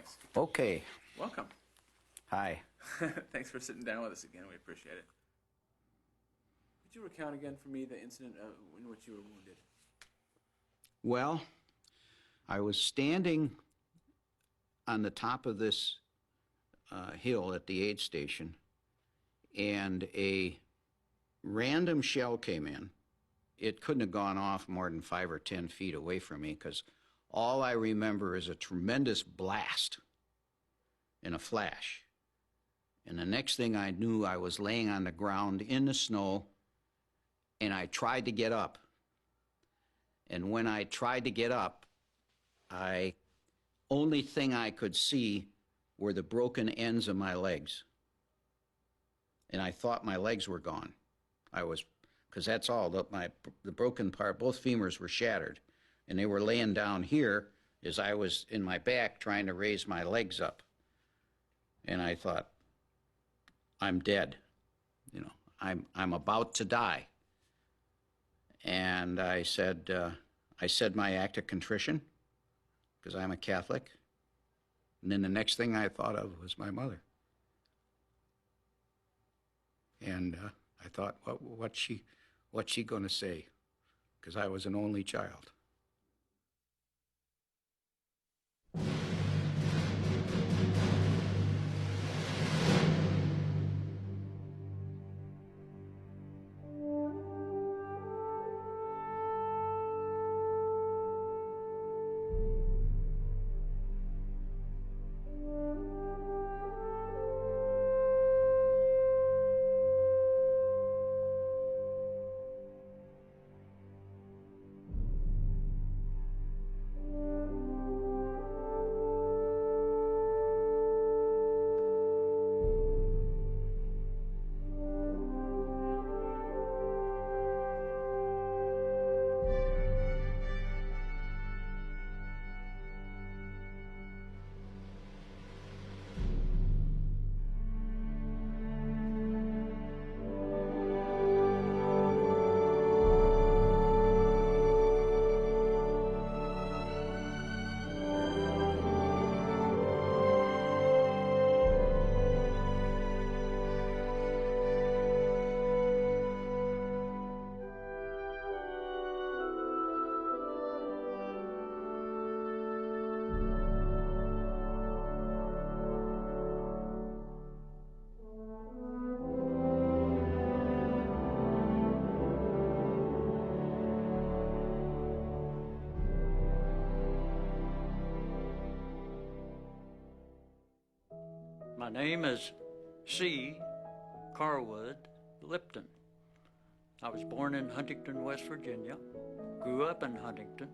Thanks. Okay. Welcome. Hi. Thanks for sitting down with us again. We appreciate it. Could you recount again for me the incident in which you were wounded? Well, I was standing on the top of this hill at the aid station, and a random shell came in. It couldn't have gone off more than 5 or 10 feet away from me, because all I remember is a tremendous blast and a flash. And the next thing I knew, I was laying on the ground in the snow, and I tried to get up. And when I tried to get up, only thing I could see were the broken ends of my legs. And I thought my legs were gone. Because that's all, the broken part, both femurs were shattered. And they were laying down here as I was in my back trying to raise my legs up. And I thought, I'm dead. You know, I'm about to die. And I said my act of contrition, because I'm a Catholic. And then the next thing I thought of was my mother. And I thought, what's she going to say? Because I was an only child. My name is C. Carwood Lipton. I was born in Huntington, West Virginia, grew up in Huntington.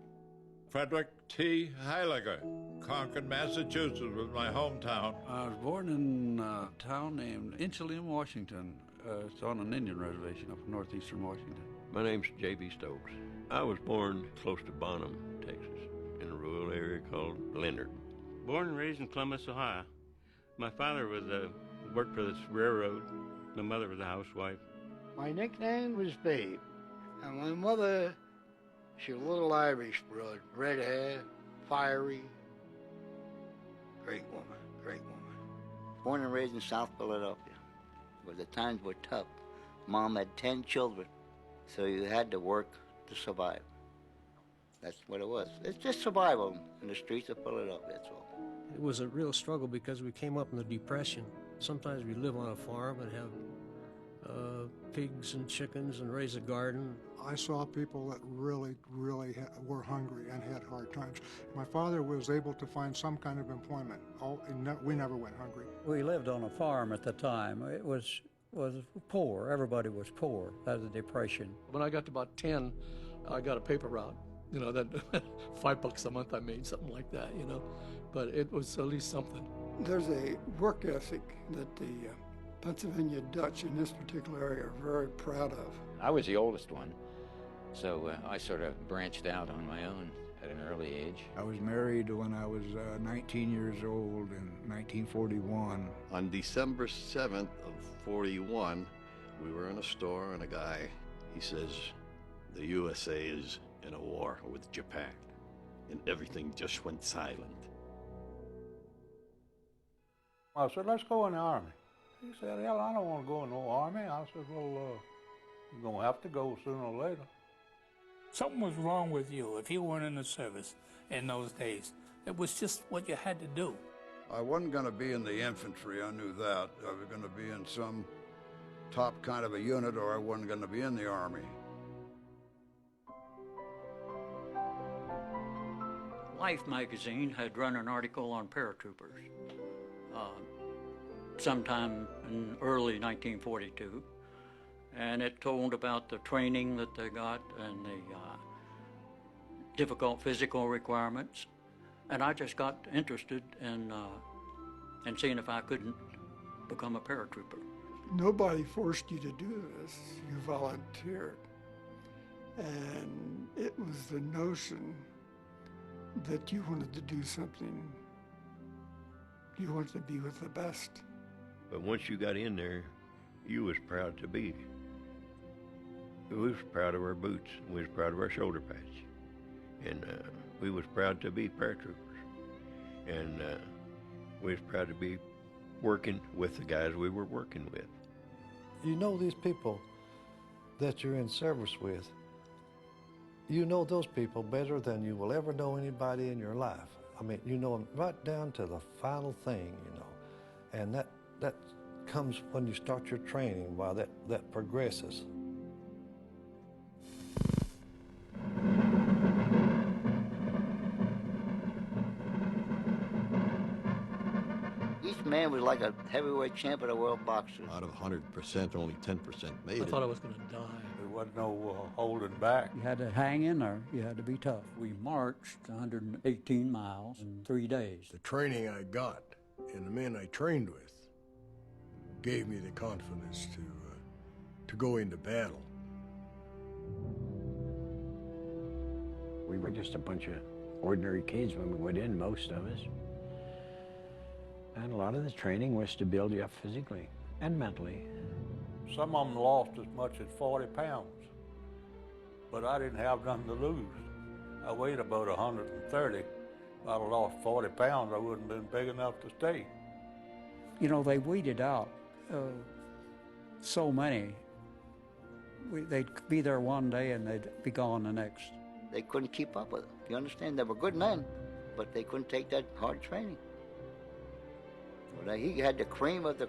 Frederick T. Heiliger, Concord, Massachusetts was my hometown. I was born in a town named Inchelium, Washington. It's on an Indian reservation up in northeastern Washington. My name's J.B. Stokes. I was born close to Bonham, Texas, in a rural area called Leonard. Born and raised in Columbus, Ohio. My father worked for this railroad. My mother was a housewife. My nickname was Babe, and my mother, she was a little Irish broad, red hair, fiery. Great woman, great woman. Born and raised in South Philadelphia, where the times were tough. Mom had 10 children, so you had to work to survive. That's what it was. It's just survival in the streets of Philadelphia, that's all. It was a real struggle because we came up in the Depression. Sometimes we live on a farm and have pigs and chickens and raise a garden. I saw people that really were hungry and had hard times. My father was able to find some kind of employment. We never went hungry. We lived on a farm at the time. It was poor. Everybody was poor. That was the Depression. When I got to about 10, I got a paper route. You know, that $5 a month I made, something like that, you know. But it was at least something. There's a work ethic that the Pennsylvania Dutch in this particular area are very proud of. I was the oldest one, so I sort of branched out on my own at an early age. I was married when I was 19 years old in 1941. On December 7th of 41, we were in a store and a guy, he says, the USA is in a war with Japan, and everything just went silent. I said, let's go in the Army. He said, hell, I don't want to go in no Army. I said, well, you're going to have to go sooner or later. Something was wrong with you if you weren't in the service in those days. It was just what you had to do. I wasn't going to be in the infantry, I knew that. I was going to be in some top kind of a unit, or I wasn't going to be in the Army. Life magazine had run an article on paratroopers sometime in early 1942, and it told about the training that they got and the difficult physical requirements. And I just got interested in seeing if I couldn't become a paratrooper. Nobody forced you to do this. You volunteered. And it was the notion that you wanted to do something. You wanted to be with the best. But once you got in there, you was proud to be. We was proud of our boots. We was proud of our shoulder patch. And we was proud to be paratroopers. And we was proud to be working with the guys we were working with. You know these people that you're in service with. You know those people better than you will ever know anybody in your life. I mean, you know them right down to the final thing, you know. And that comes when you start your training, while that progresses. Each man was like a heavyweight champion of world boxers. Out of 100%, only 10% made it. I thought I was going to die. There wasn't no holding back. You had to hang in there. You had to be tough. We marched 118 miles in 3 days. The training I got and the men I trained with gave me the confidence to go into battle. We were just a bunch of ordinary kids when we went in, most of us. And a lot of the training was to build you up physically and mentally. Some of them lost as much as 40 pounds, but I didn't have nothing to lose. I weighed about 130. If I'd have lost 40 pounds, I wouldn't have been big enough to stay. You know, they weeded out so many. They'd be there one day and they'd be gone the next. They couldn't keep up with it. You understand? They were good men, but they couldn't take that hard training. Well, he had the cream of the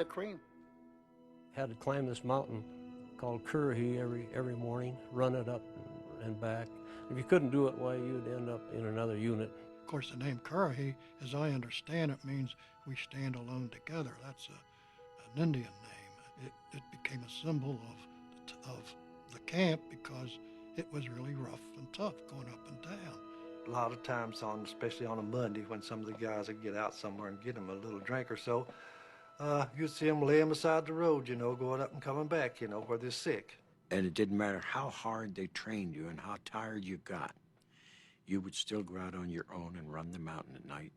cream. Had to climb this mountain called Currahee every morning, run it up and back. If you couldn't do it, why, you'd end up in another unit. Of course, the name Currahee, as I understand it, means we stand alone together. That's an Indian name. It became a symbol of the camp because it was really rough and tough going up and down. A lot of times, especially on a Monday, when some of the guys would get out somewhere and get them a little drink or so, you'd see them laying beside the road, you know, going up and coming back, you know, where they're sick. And it didn't matter how hard they trained you and how tired you got, you would still go out on your own and run the mountain at night.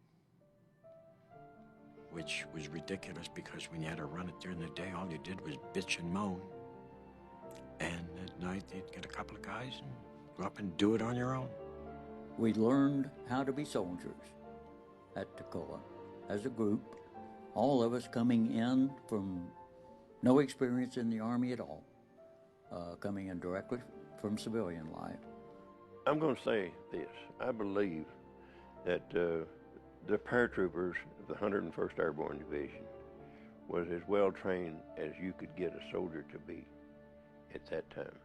Which was ridiculous because when you had to run it during the day, all you did was bitch and moan. And at night, they'd get a couple of guys and go up and do it on your own. We learned how to be soldiers at Toccoa as a group, all of us coming in from no experience in the Army at all, coming in directly from civilian life. I'm going to say this. I believe that the paratroopers of the 101st Airborne Division was as well trained as you could get a soldier to be at that time.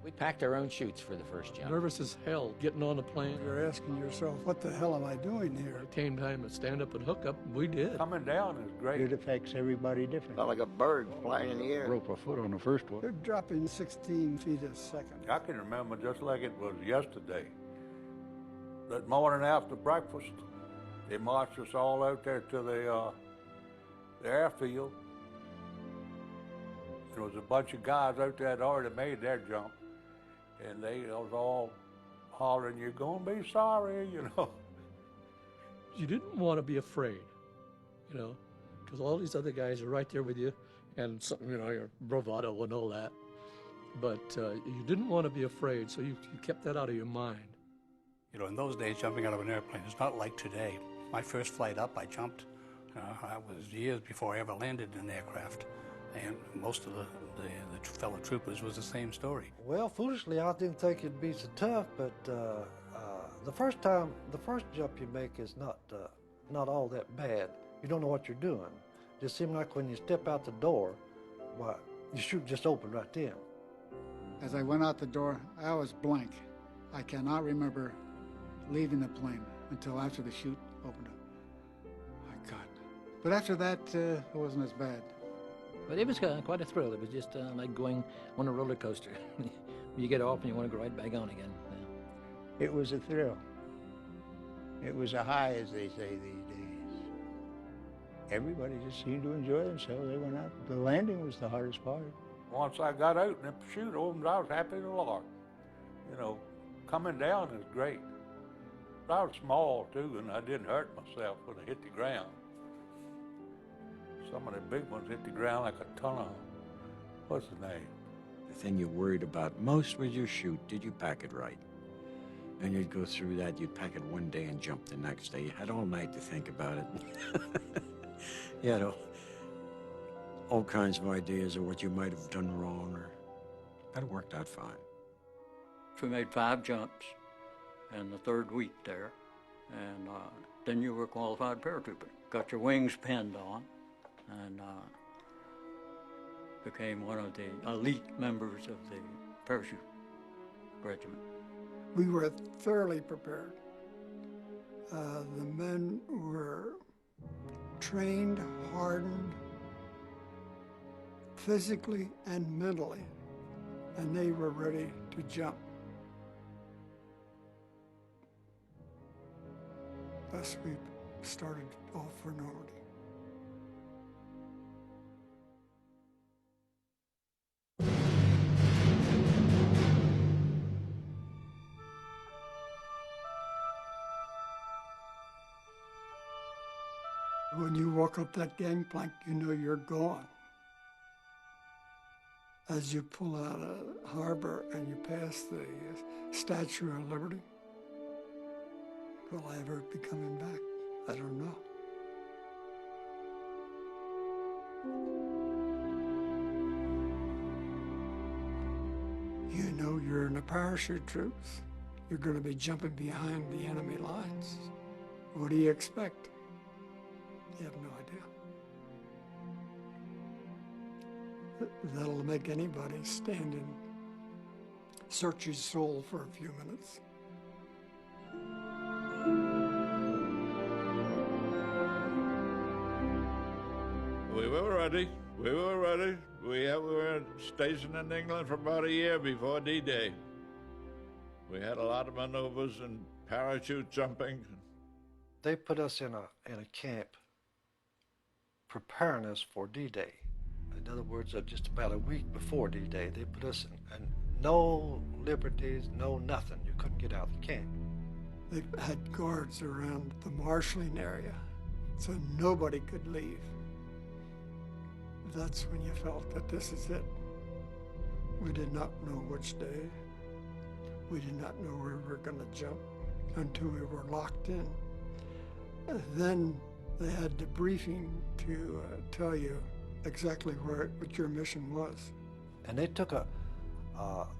We packed our own chutes for the first jump. Nervous as hell getting on the plane. You're asking yourself, what the hell am I doing here? It came time to stand up and hook up, and we did. Coming down is great. It affects everybody different. Felt like a bird flying in the air. Broke my foot on the first one. They're dropping 16 feet a second. I can remember just like it was yesterday. That morning after breakfast, they marched us all out there to the airfield. There was a bunch of guys out there that already made their jump. And they was all hollering, "You're going to be sorry," you know. You didn't want to be afraid, you know, because all these other guys are right there with you, and you know, your bravado and all that. But you didn't want to be afraid, so you kept that out of your mind. You know, in those days, jumping out of an airplane is not like today. My first flight up, I jumped. I was years before I ever landed in an aircraft. And most of the fellow troopers was the same story. Well, foolishly, I didn't think it'd be so tough, but the first jump you make is not all that bad. You don't know what you're doing. It just seems like when you step out the door, why, your chute just opened right then. As I went out the door, I was blank. I cannot remember leaving the plane until after the chute opened up. My God. But after that, it wasn't as bad. But it was quite a thrill. It was just like going on a roller coaster. You get off and you want to go right back on again. Yeah. It was a thrill. It was a high, as they say these days. Everybody just seemed to enjoy themselves. They went out. The landing was the hardest part. Once I got out and the chute opened, I was happy as a lark. You know, coming down is great. I was small too, and I didn't hurt myself when I hit the ground. Some of the big ones hit the ground like a ton of, what's the name? The thing you worried about most was your chute. Did you pack it right? And you'd go through that, you'd pack it one day and jump the next day. You had all night to think about it. You had all kinds of ideas of what you might have done wrong, but it worked out fine. We made 5 jumps in the 3rd week there, and then you were a qualified paratrooper. Got your wings pinned on, and became one of the elite members of the parachute regiment. We were thoroughly prepared. The men were trained, hardened, physically and mentally, and they were ready to jump. Thus we started off for Normandy. When you walk up that gangplank, you know you're gone. As you pull out of harbor and you pass the Statue of Liberty, will I ever be coming back? I don't know. You know you're in the parachute troops. You're going to be jumping behind the enemy lines. What do you expect? You have no idea. That'll make anybody stand and search his soul for a few minutes. We were ready. We were ready. We were stationed in England for about a year before D-Day. We had a lot of maneuvers and parachute jumping. They put us in a camp preparing us for D-Day. In other words, just about a week before D-Day, they put us in no liberties, no nothing. You couldn't get out of the camp. They had guards around the marshalling area, so nobody could leave. That's when you felt that this is it. We did not know which day. We did not know where we were going to jump until we were locked in. Then they had debriefing to tell you exactly what your mission was. And they took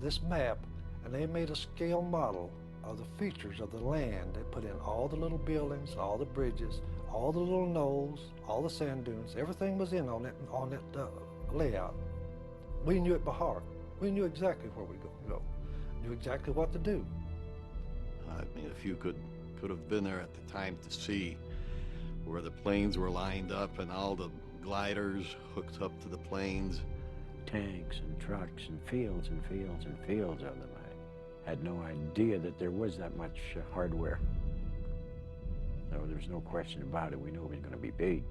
this map and they made a scale model of the features of the land. They put in all the little buildings, all the bridges, all the little knolls, all the sand dunes. Everything was in on that layout. We knew it by heart. We knew exactly where we were going to go. Knew exactly what to do. I mean, if you could have been there at the time to see where the planes were lined up and all the gliders hooked up to the planes. Tanks and trucks and fields and fields and fields of them. I had no idea that there was that much hardware. So there's no question about it. We knew it was going to be big.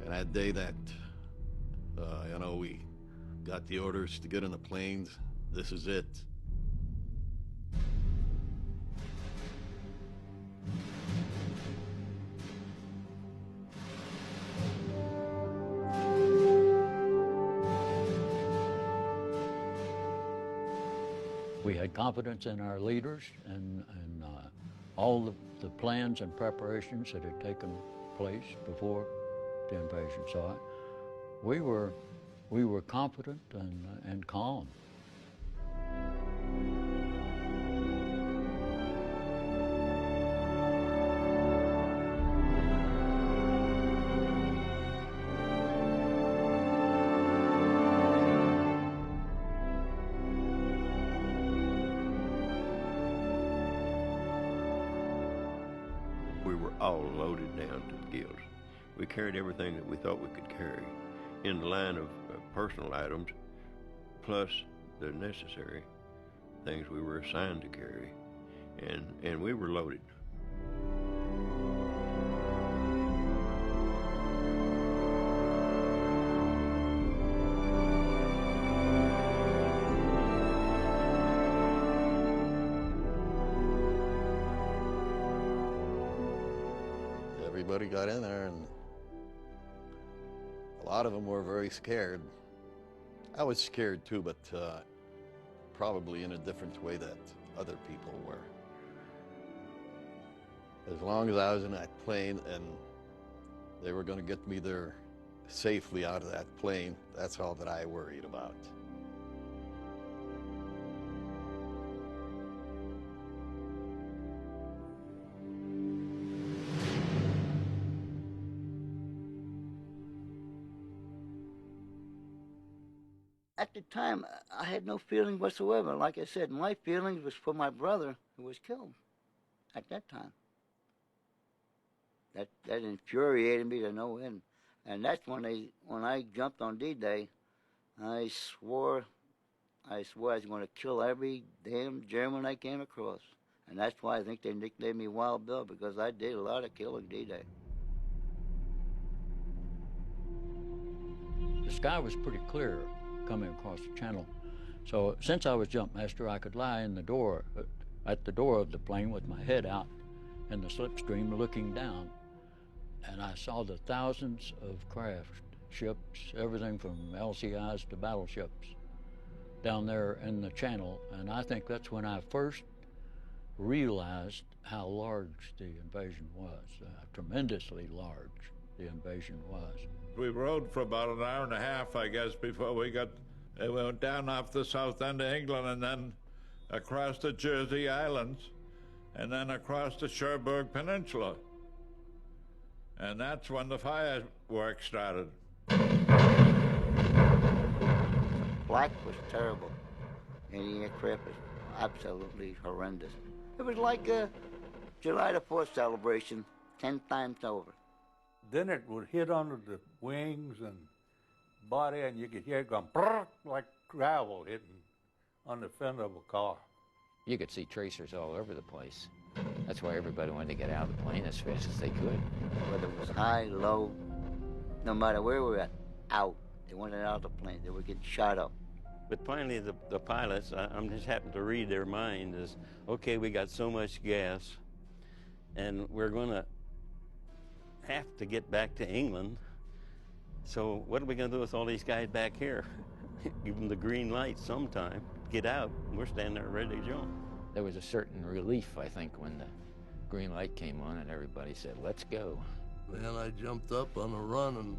And that day that, we got the orders to get in the planes, this is it. We had confidence in our leaders and all the plans and preparations that had taken place before the invasion. So we were confident and calm. We were all loaded down to the gills. We carried everything that we thought we could carry in the line of personal items, plus the necessary things we were assigned to carry, and we were loaded. Everybody got in there, and a lot of them were very scared. I was scared too, but probably in a different way that other people were. As long as I was in that plane and they were going to get me there safely out of that plane, that's all that I worried about. At the time, I had no feeling whatsoever. Like I said, my feelings was for my brother who was killed at that time. That infuriated me to no end. And that's when I jumped on D-Day, I swore I was going to kill every damn German I came across. And that's why I think they nicknamed me Wild Bill, because I did a lot of killing D-Day. The sky was pretty clear coming across the channel. So since I was jump master, I could lie in the door, at the door of the plane with my head out in the slipstream looking down. And I saw the thousands of craft, ships, everything from LCIs to battleships down there in the channel. And I think that's when I first realized how large the invasion was, tremendously large the invasion was. We rode for about an hour and a half, I guess, before we went down off the south end of England and then across the Jersey Islands and then across the Cherbourg Peninsula. And that's when the fireworks started. Black was terrible, and the aircraft was absolutely horrendous. It was like a July the 4th celebration 10 times over. Then it would hit under the wings and body, and you could hear it going brrr, like gravel hitting on the fender of a car. You could see tracers all over the place. That's why everybody wanted to get out of the plane as fast as they could. Whether it was high, low, no matter where we were at, out. They wanted out of the plane. They were getting shot up. But finally, the pilots, I'm just happened to read their mind, is, okay, we got so much gas, and we're going to have to get back to England. So what are we going to do with all these guys back here? Give them the green light sometime. Get out. We're standing there ready to jump. There was a certain relief, I think, when the green light came on and everybody said, let's go. Man, I jumped up on a run and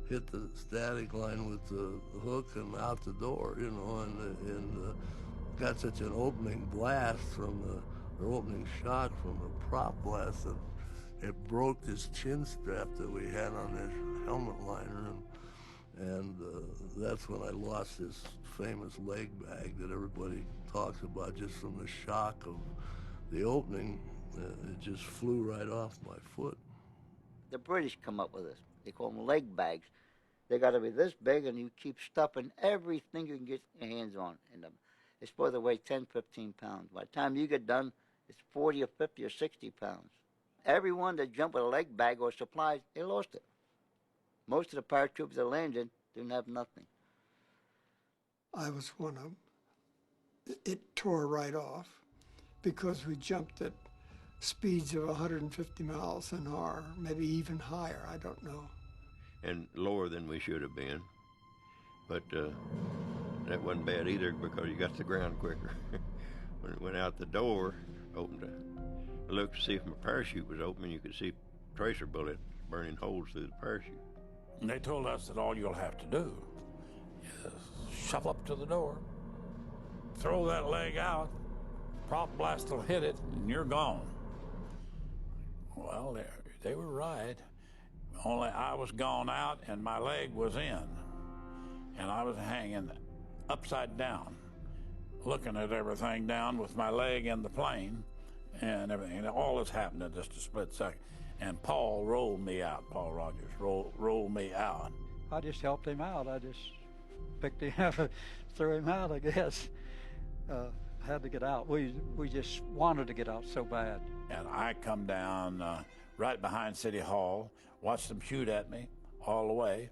hit the static line with the hook and out the door, you know, and got such an opening blast from the opening shot from the prop blast that it broke this chin strap that we had on this helmet liner, and that's when I lost this famous leg bag that everybody talks about just from the shock of the opening. It just flew right off my foot. The British come up with this. They call them leg bags. They got to be this big, and you keep stuffing everything you can get your hands on in them. It's supposed to weigh 10, 15 pounds. By the time you get done, it's 40 or 50 or 60 pounds. Everyone that jumped with a leg bag or supplies, they lost it. Most of the paratroopers that landed didn't have nothing. I was one of them. It tore right off because we jumped at speeds of 150 miles an hour, maybe even higher, I don't know. And lower than we should have been. But that wasn't bad either because you got to the ground quicker. When it went out the door, opened a looked to see if my parachute was open, you could see tracer bullets burning holes through the parachute. And they told us that all you'll have to do is shuffle up to the door, throw that leg out, prop blast will hit it, and you're gone. Well, they were right. Only I was gone out and my leg was in. And I was hanging upside down, looking at everything down with my leg in the plane and everything. And all this happened in just a split second. And Paul rolled me out, Paul Rogers rolled me out. I just helped him out. I just picked him up, threw him out, I guess. Had to get out. We just wanted to get out so bad. And I come down right behind City Hall, watched them shoot at me all the way,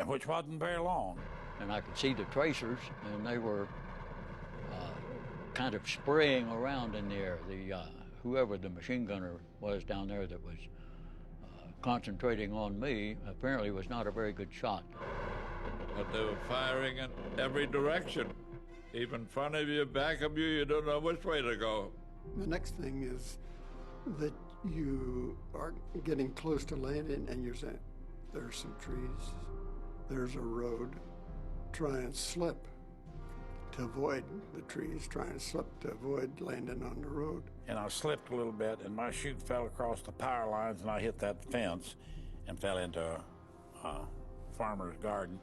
which wasn't very long. And I could see the tracers, and they were kind of spraying around in the air. Whoever the machine gunner was down there that was concentrating on me apparently was not a very good shot. But they were firing in every direction. Even in front of you, back of you, you don't know which way to go. The next thing is that you are getting close to landing and you're saying, there's some trees, there's a road, try and slip to avoid the trees, try and slip to avoid landing on the road. And I slipped a little bit, and my chute fell across the power lines, and I hit that fence and fell into a farmer's garden.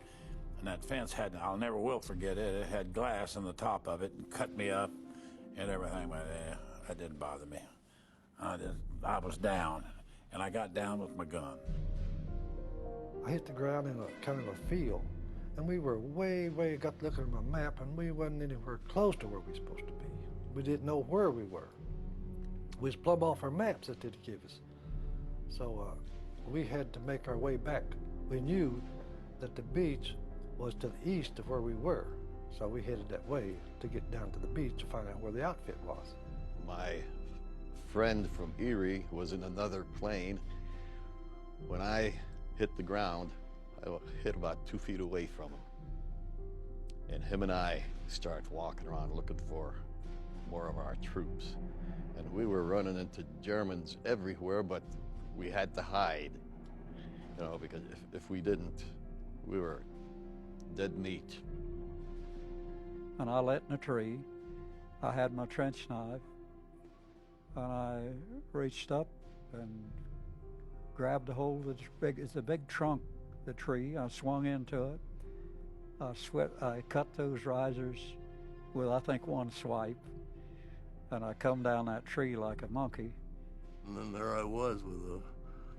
And that fence had, I'll never will forget it, it had glass in the top of it and cut me up and everything. But that didn't bother me. I was down, and I got down with my gun. I hit the ground in a kind of a field, and we were way, got to look at my map, and we wasn't anywhere close to where we were supposed to be. We didn't know where we were. We was plumb off our maps that they'd give us. So we had to make our way back. We knew that the beach was to the east of where we were, so we headed that way to get down to the beach to find out where the outfit was. My friend from Erie was in another plane. When I hit the ground, I hit about 2 feet away from him. And him and I started walking around looking for more of our troops. And we were running into Germans everywhere, but we had to hide, you know, because if we didn't, we were dead meat. And I lit in a tree. I had my trench knife, and I reached up and grabbed a hold of it's a big trunk, the tree. I swung into it. I cut those risers with, I think, one swipe, and I come down that tree like a monkey. And then there I was with a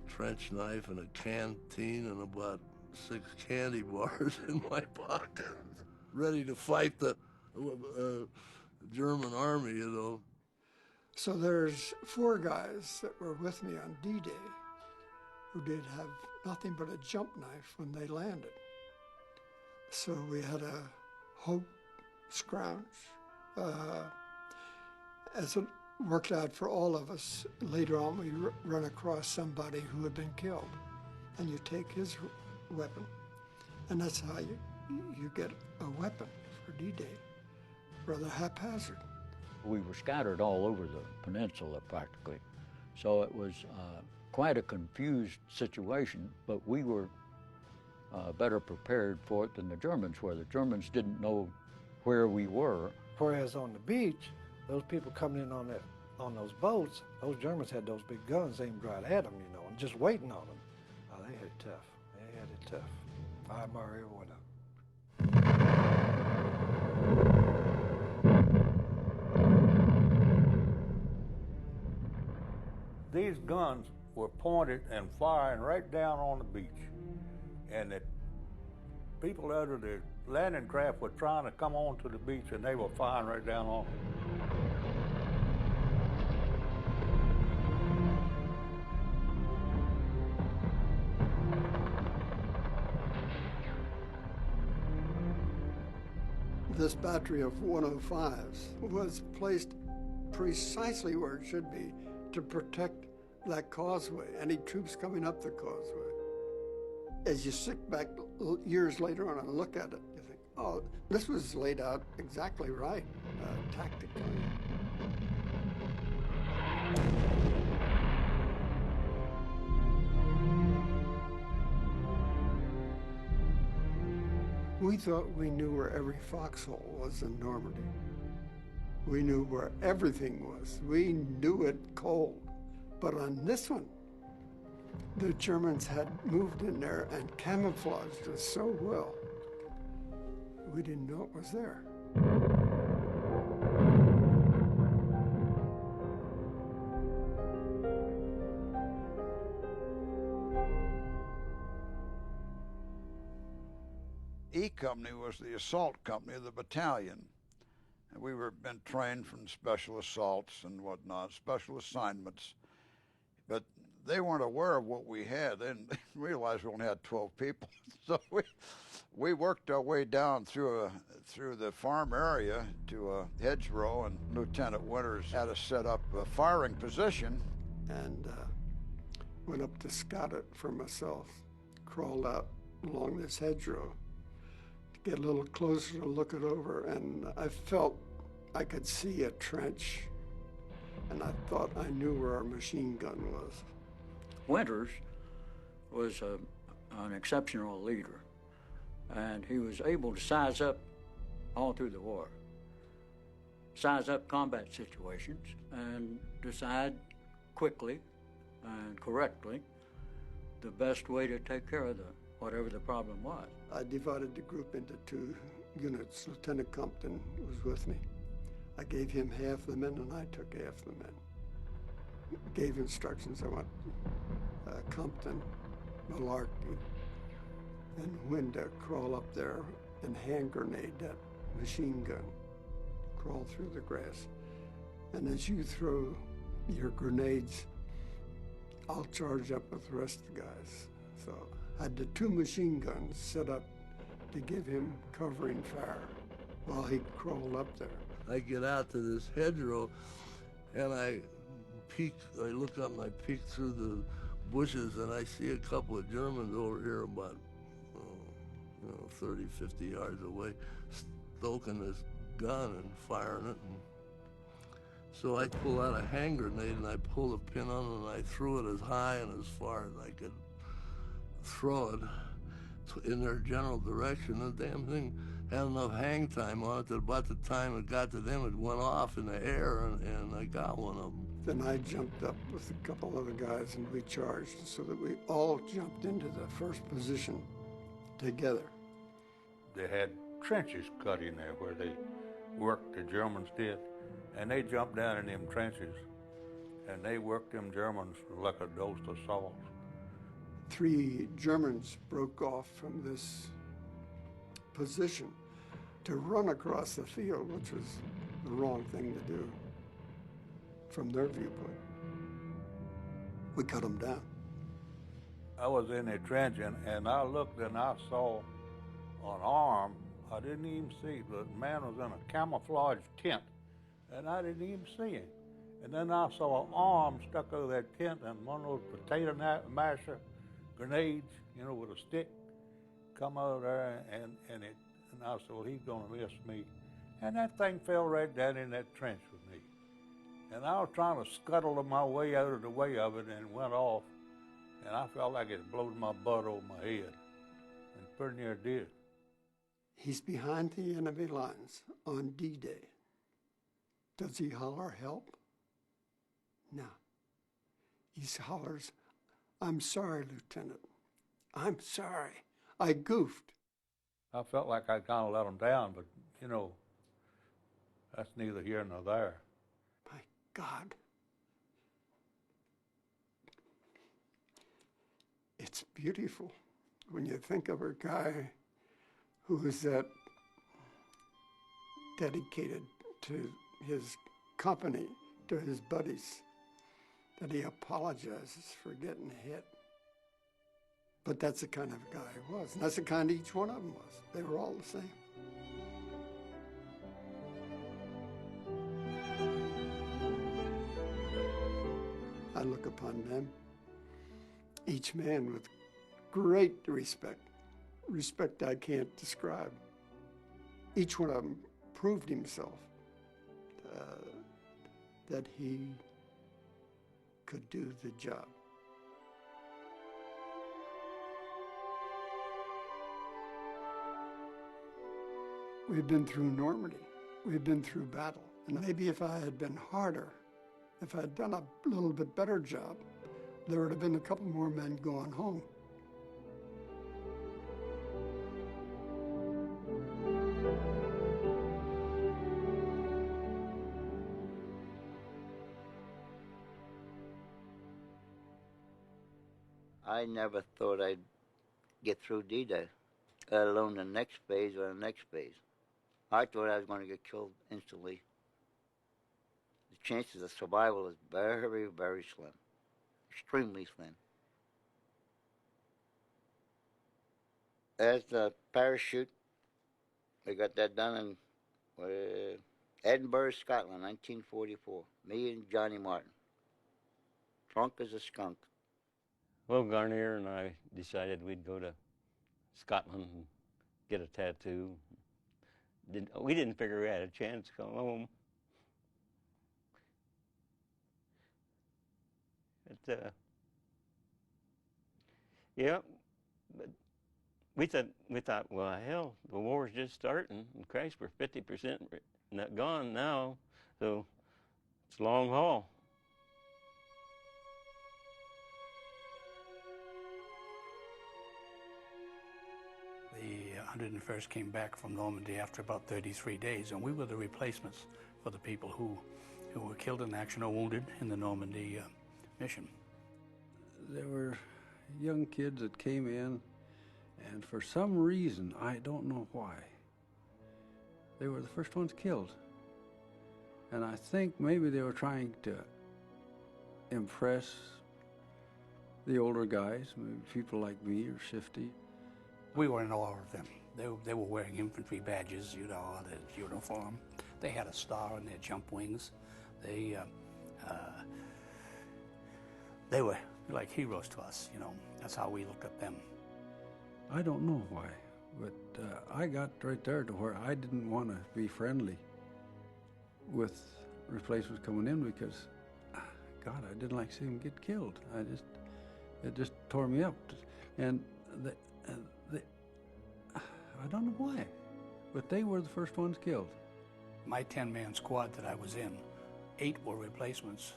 trench knife and a canteen and about 6 candy bars in my pocket, ready to fight the German army, you know. So there's 4 guys that were with me on D-Day who did have nothing but a jump knife when they landed. So we had a hope scrounge. As it worked out for all of us, later on we run across somebody who had been killed, and you take his weapon, and that's how you get a weapon for D-Day, rather haphazard. We were scattered all over the peninsula practically, so it was quite a confused situation, but we were better prepared for it than the Germans were. The Germans didn't know where we were. Whereas on the beach, those people coming in on those boats, those Germans had those big guns aimed right at them, you know, and just waiting on them. Oh, they had it tough. They had it tough. I admire every one of them. These guns were pointed and firing right down on the beach. And the people under the landing craft were trying to come onto the beach, and they were firing right down on them. This battery of 105s was placed precisely where it should be to protect that causeway, any troops coming up the causeway. As you sit back years later on and look at it, you think, oh, this was laid out exactly right, tactically. We thought we knew where every foxhole was in Normandy. We knew where everything was. We knew it cold. But on this one, the Germans had moved in there and camouflaged us so well, we didn't know it was there. E Company was the assault company of the battalion. And we were been trained from special assaults and whatnot, special assignments. But they weren't aware of what we had. They didn't realize we only had 12 people. So we worked our way down through the farm area to a hedgerow, and Lieutenant Winters had us set up a firing position. And went up to scout it for myself, crawled out along this hedgerow to get a little closer to look it over, and I felt I could see a trench, and I thought I knew where our machine gun was. Winters was an exceptional leader, and he was able to size up all through the war, size up combat situations and decide quickly and correctly the best way to take care of whatever the problem was. I divided the group into 2 units. Lieutenant Compton was with me. I gave him half the men and I took half the men. Gave instructions. I want Compton, Malarkey, and Wynn to crawl up there and hand grenade that machine gun. Crawl through the grass. And as you throw your grenades, I'll charge up with the rest of the guys. So I had the 2 machine guns set up to give him covering fire while he crawled up there. I get out to this hedgerow, and I look up and I peek through the bushes, and I see a couple of Germans over here about 30, 50 yards away, stoking this gun and firing it. And so I pull out a hand grenade and I pull the pin on it and I threw it as high and as far as I could throw it in their general direction. The damn thing had enough hang time on it that about the time it got to them, it went off in the air, and I got one of them. Then I jumped up with a couple other guys and we charged so that we all jumped into the first position together. They had trenches cut in there where they worked, the Germans did, and they jumped down in them trenches and they worked them Germans like a dose of salt. 3 Germans broke off from this position to run across the field, which was the wrong thing to do from their viewpoint. We cut them down. I was in a trench and I looked and I saw an arm. I didn't even see, but the man was in a camouflage tent and I didn't even see him. And then I saw an arm stuck over that tent and one of those potato masher grenades, with a stick, come over there and I said, well, he's gonna miss me. And that thing fell right down in that trench with me. And I was trying to scuttle my way out of the way of it and it went off. And I felt like it blowed my butt over my head. And pretty near did. He's behind the enemy lines on D-Day. Does he holler help? No. He hollers, I'm sorry, Lieutenant. I'm sorry. I goofed. I felt like I kind of let him down, but, that's neither here nor there. My God. It's beautiful when you think of a guy who is that dedicated to his company, to his buddies, that he apologizes for getting hit. But that's the kind of guy he was, and that's the kind each one of them was. They were all the same. I look upon them, each man with great respect I can't describe. Each one of them proved himself that he could do the job. We've been through Normandy. We've been through battle. And maybe if I had been harder, if I had done a little bit better job, there would have been a couple more men going home. I never thought I'd get through D-Day, let alone the next phase or the next phase. I thought I was going to get killed instantly. The chances of survival is very, very slim, extremely slim. As the parachute, we got that done in Edinburgh, Scotland, 1944. Me and Johnny Martin. Drunk as a skunk. Well, Garnier and I decided we'd go to Scotland and get a tattoo. We didn't figure we had a chance to come home. But, yeah, but we thought, well, hell, the war's just starting, and Christ, we're 50% gone now, so it's a long haul. The 101st came back from Normandy after about 33 days, and we were the replacements for the people who were killed in action or wounded in the Normandy mission. There were young kids that came in, and for some reason, I don't know why, they were the first ones killed. And I think maybe they were trying to impress the older guys, maybe people like me or Shifty. We were in awe of them. They were wearing infantry badges, you know, on their uniform. They had a star on their jump wings. They were like heroes to us, you know. That's how we looked at them. I don't know why, but I got right there to where I didn't want to be friendly with replacements coming in because, God, I didn't like seeing them get killed. It just tore me up. And I don't know why, but they were the first ones killed. My 10-man squad that I was in, 8 were replacements,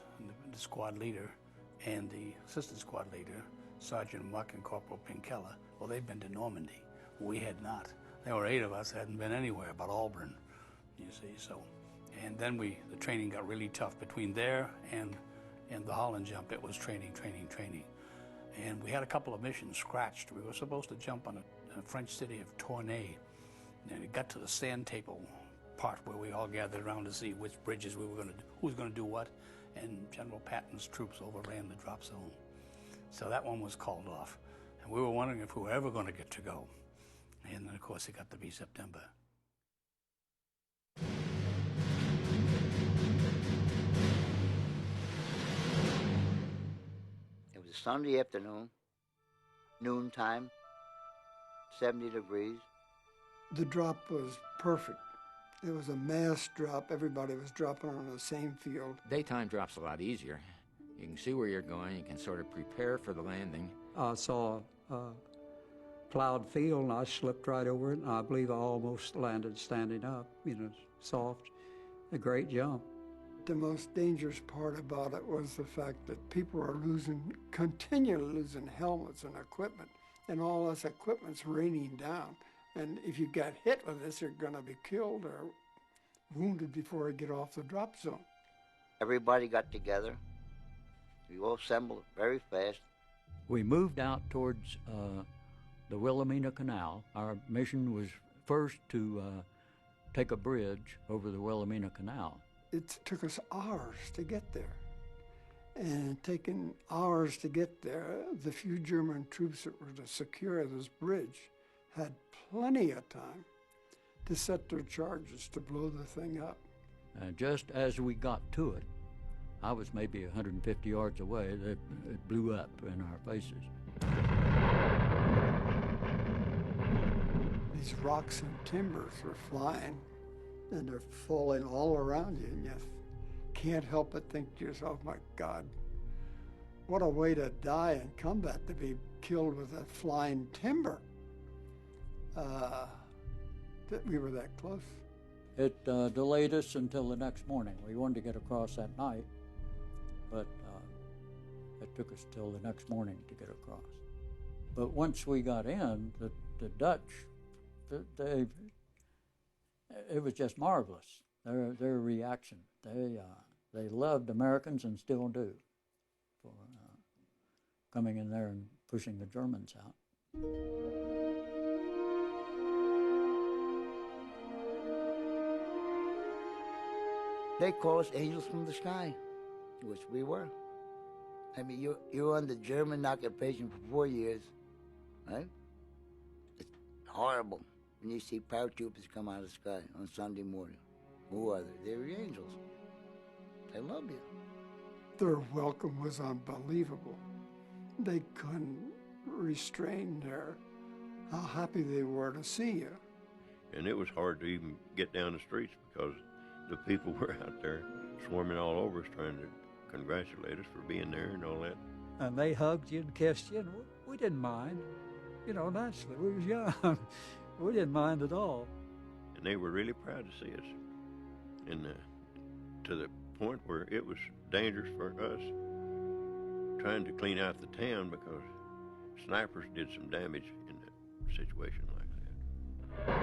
the squad leader and the assistant squad leader, Sergeant Muck and Corporal Pinkella. Well, they'd been to Normandy. We had not. There were 8 of us that hadn't been anywhere but Auburn, you see, so. And then the training got really tough between there and the Holland jump. It was training. And we had a couple of missions scratched. We were supposed to jump on a French city of Tournai. And it got to the sand table part where we all gathered around to see which bridges we were going to do, who was going to do what, and General Patton's troops overran the drop zone. So that one was called off. And we were wondering if we were ever going to get to go. And then, of course, it got to be September. It was a Sunday afternoon, noontime, 70 degrees. The drop was perfect. It was a mass drop. Everybody was dropping on the same field. Daytime drop's a lot easier. You can see where you're going. You can sort of prepare for the landing. I saw a plowed field, and I slipped right over it, and I believe I almost landed standing up, you know, soft, a great jump. The most dangerous part about it was the fact that people are continually losing helmets and equipment, and all this equipment's raining down. And if you get hit with this, you're going to be killed or wounded before you get off the drop zone. Everybody got together. We all assembled very fast. We moved out towards the Wilhelmina Canal. Our mission was first to take a bridge over the Wilhelmina Canal. It took us hours to get there. And taking hours to get there, the few German troops that were to secure this bridge had plenty of time to set their charges to blow the thing up. Just as we got to it, I was maybe 150 yards away, it blew up in our faces. These rocks and timbers were flying, and they're falling all around you, and you can't help but think to yourself, my God, what a way to die in combat, to be killed with a flying timber. that we were that close. It delayed us until the next morning. We wanted to get across that night, but it took us till the next morning to get across. But once we got in, the Dutch, it was just marvelous. Their reaction. They loved Americans and still do for coming in there and pushing the Germans out. They call us angels from the sky, which we were. I mean, you're under German occupation for 4 years, right? It's horrible when you see paratroopers come out of the sky on Sunday morning. Who are they? They're your angels. They love you. Their welcome was unbelievable. They couldn't restrain how happy they were to see you. And it was hard to even get down the streets because the people were out there swarming all over us trying to congratulate us for being there and all that. And they hugged you and kissed you, and we didn't mind. You know, naturally, we was young. We didn't mind at all. And they were really proud to see us. And to the point where it was dangerous for us trying to clean out the town because snipers did some damage in a situation like that.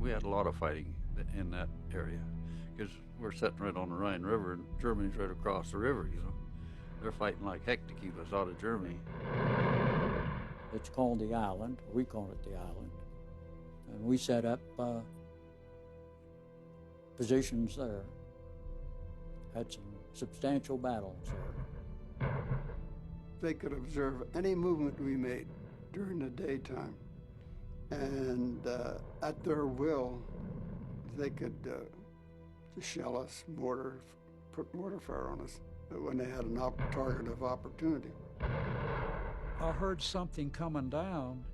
We had a lot of fighting in that area because we're sitting right on the Rhine River and Germany's right across the river, you know. They're fighting like heck to keep us out of Germany. It's called the island. We call it the island. And we set up positions there. Had some substantial battles there. They could observe any movement we made during the daytime. And at their will, they could shell us, put mortar fire on us when they had a target of opportunity. I heard something coming down.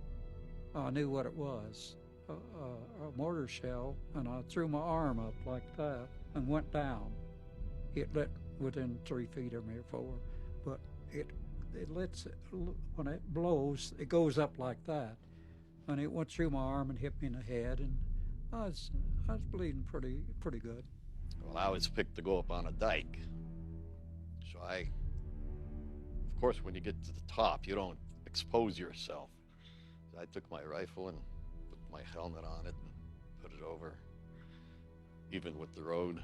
I knew what it was, a mortar shell, and I threw my arm up like that and went down. It lit within 3 feet of me or 4, but it lets, when it blows, it goes up like that. And it went through my arm and hit me in the head, and I was bleeding pretty good. Well, I was picked to go up on a dike. So of course, when you get to the top, you don't expose yourself. So I took my rifle and put my helmet on it and put it over, even with the road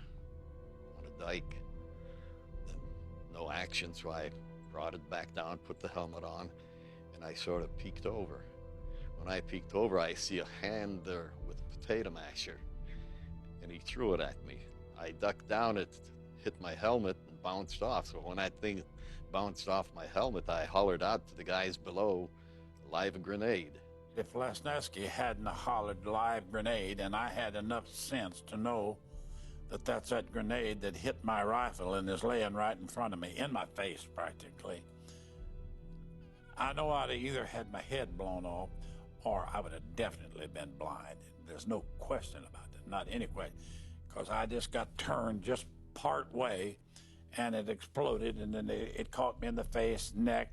on a dike. Then no action, so I brought it back down, put the helmet on, and I sort of peeked over. When I peeked over, I see a hand there with a potato masher, and he threw it at me. I ducked down, it hit my helmet and bounced off. So when that thing bounced off my helmet, I hollered out to the guys below, "Live grenade." If Lesniewski hadn't hollered live grenade, and I had enough sense to know that that's that grenade that hit my rifle and is laying right in front of me, in my face practically, I know I'd have either had my head blown off or I would have definitely been blind. There's no question about it, not any question, because I just got turned just part way and it exploded, and then it caught me in the face, neck,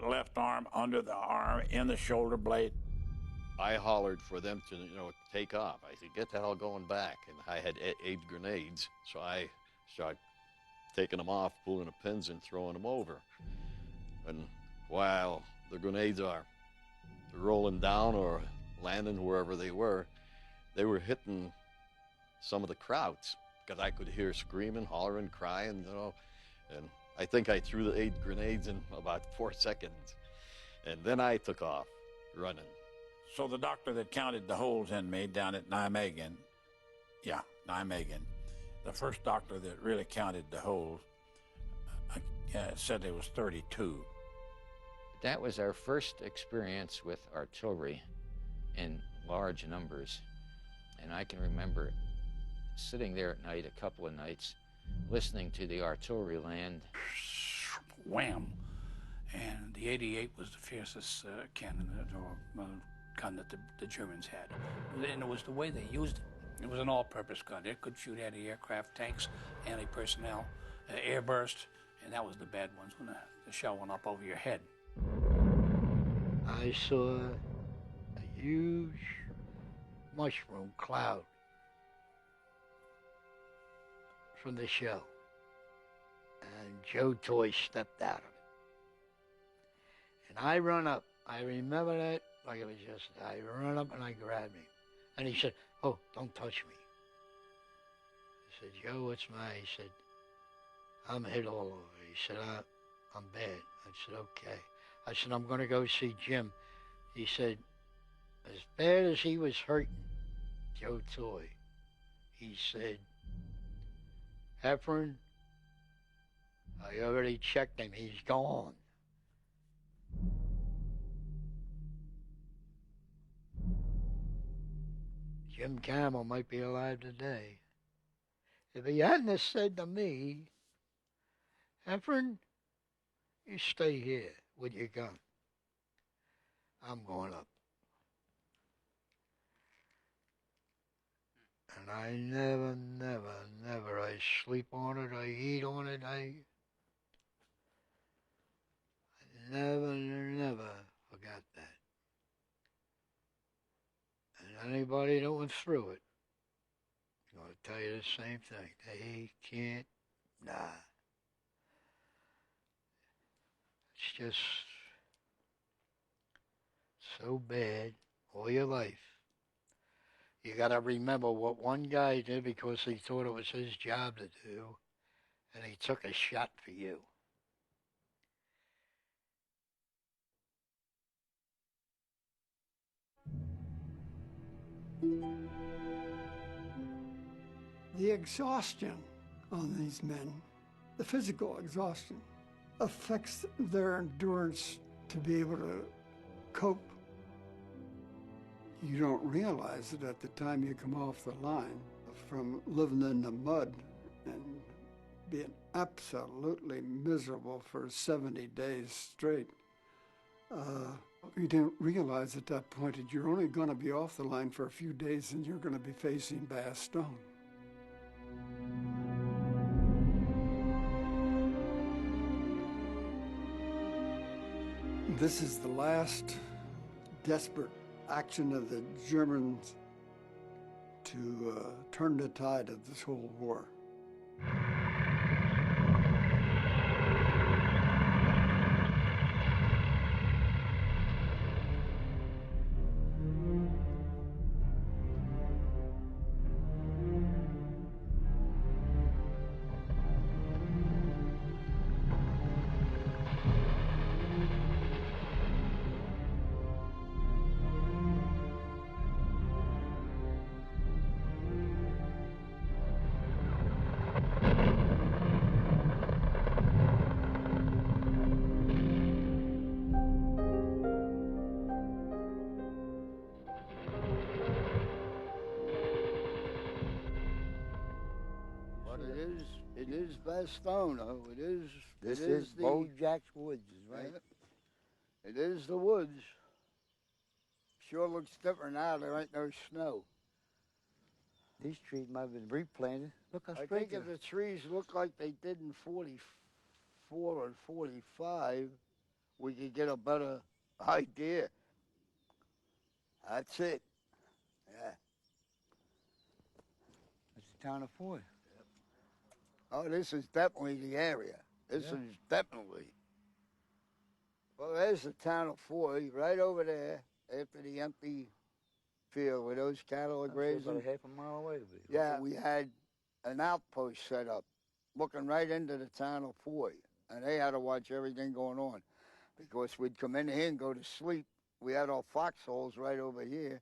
left arm, under the arm, in the shoulder blade. I hollered for them to, take off. I said, "Get the hell going back." And I had 8 grenades, so I started taking them off, pulling the pins and throwing them over. And while the grenades are rolling down or landing wherever they were hitting some of the crowds, because I could hear screaming, hollering, crying, and I think I threw the 8 grenades in about 4 seconds, and then I took off running. So the doctor that counted the holes in me down at Nijmegen, the first doctor that really counted the holes, said there was 32. That was our first experience with artillery in large numbers. And I can remember sitting there at night, a couple of nights, listening to the artillery land. Wham! And the 88 was the fiercest cannon or gun that the Germans had. And it was the way they used it. It was an all-purpose gun. It could shoot anti-aircraft, tanks, anti-personnel, airburst, and that was the bad ones when the shell went up over your head. I saw a huge mushroom cloud from the shell, and Joe Toy stepped out of it. And I run up. I remember that like it was yesterday. I run up and I grabbed him. And he said, "Oh, don't touch me." I said, "Joe, what's the matter?" He said, "I'm hit all over." He said, I'm bad." I said, "Okay." I said, "I'm going to go see Jim." He said, as bad as he was hurting, Joe Toy, he said, "Heffron, I already checked him. He's gone." Jim Campbell might be alive today. If he hadn't have said to me, "Heffron, you stay here with your gun. I'm going up." And I never, I sleep on it, I eat on it, I never forgot that. And anybody that went through it, I'm going to tell you the same thing. They can't, nah. It's just so bad all your life. You got to remember what one guy did because he thought it was his job to do, and he took a shot for you. The exhaustion on these men, the physical exhaustion, affects their endurance to be able to cope. You don't realize it at the time you come off the line from living in the mud and being absolutely miserable for 70 days straight. You didn't realize at that point that you're only going to be off the line for a few days and you're going to be facing Bastogne. This is the last desperate action of the Germans to turn the tide of this whole war. It is Bastogne, though. This is Bojack's Woods, right? Yeah. It is the woods. Sure looks different now. There ain't no snow. These trees might have been replanted. Look how I straight think if the trees look like they did in 44 and 45, we could get a better idea. That's it. Yeah. It's the town of Foy. Oh, this is definitely the area. This is definitely. Well, there's the town of Foy right over there after the empty field where those cattle are grazing. About a half a mile away to be. Yeah, we had an outpost set up looking right into the town of Foy, and they had to watch everything going on because we'd come in here and go to sleep. We had our foxholes right over here,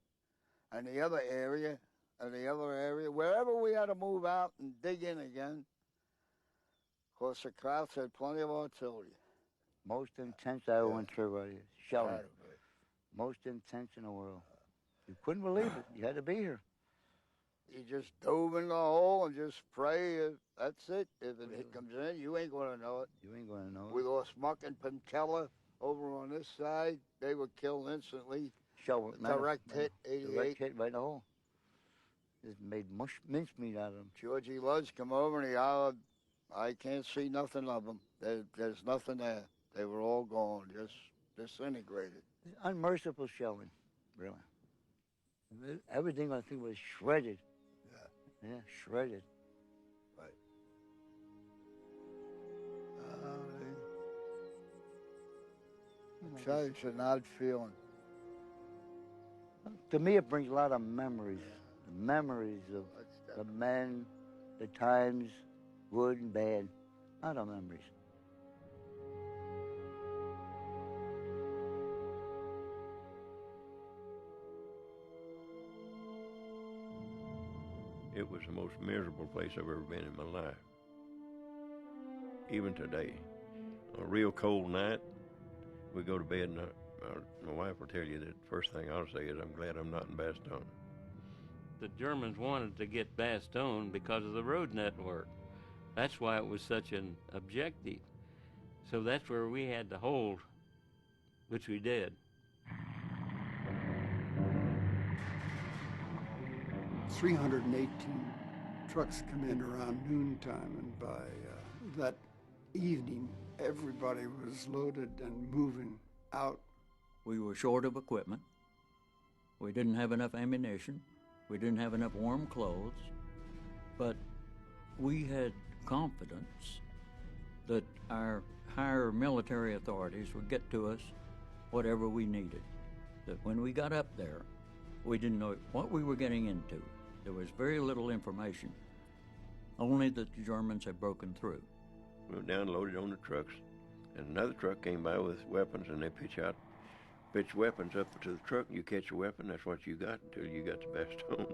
and the other area, wherever we had to move out and dig in again. Of course, the Krauts had plenty of artillery. Most intense I went through right here. Shelling. Most intense in the world. You couldn't believe it. You had to be here. You just dove in the hole and just pray. That's it. If it hit comes in, you ain't going to know it. You ain't going to know it. We lost Muck and Pentella over on this side. They were killed instantly. Show Direct hit, 88. Direct hit right in the hole. Just made mincemeat out of them. Georgie Lodge come over and he hollered, I can't see nothing of them. There's nothing there. They were all gone, just disintegrated. Unmerciful shelling, really. Everything I think was shredded. Yeah, shredded. Right. I tell you, it's an odd feeling. To me, it brings a lot of memories. The memories of the men, the times, good and bad. A lot of memories. It was the most miserable place I've ever been in my life. Even today. On a real cold night, we go to bed and my wife will tell you that the first thing I'll say is, I'm glad I'm not in Bastogne. The Germans wanted to get Bastogne because of the road network. That's why it was such an objective. So that's where we had to hold, which we did. 318 trucks come in around noontime, and by that evening, everybody was loaded and moving out. We were short of equipment. We didn't have enough ammunition. We didn't have enough warm clothes. But we had confidence that our higher military authorities would get to us whatever we needed. That when we got up there, we didn't know what we were getting into. There was very little information, only that the Germans had broken through. We were downloaded on the trucks, and another truck came by with weapons, and they pitch weapons up to the truck. You catch a weapon, that's what you got until you got to Bastogne.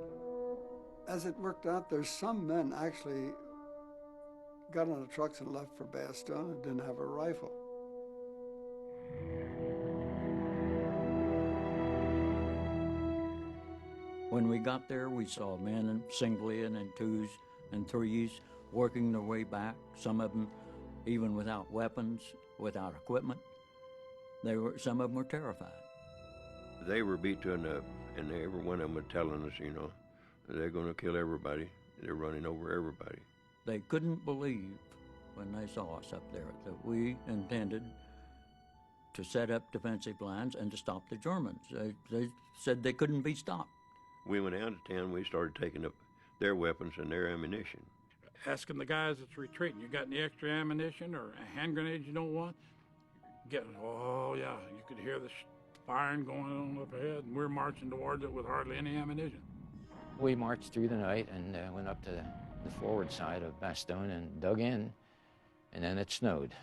As it worked out, there's some men actually got on the trucks and left for Bastogne and didn't have a rifle. When we got there, we saw men singly and in twos and threes working their way back, some of them even without weapons, without equipment. Some of them were terrified. They were beat to enough, and every one of them were telling us, you know, they're going to kill everybody. They're running over everybody. They couldn't believe when they saw us up there that we intended to set up defensive lines and to stop the Germans. They said they couldn't be stopped. We went out of town, we started taking up their weapons and their ammunition. Asking the guys that's retreating, you got any extra ammunition or hand grenades you don't want? Oh yeah, you could hear the firing going on up ahead, and we're marching towards it with hardly any ammunition. We marched through the night and went up to the forward side of Bastogne and dug in, and then it snowed.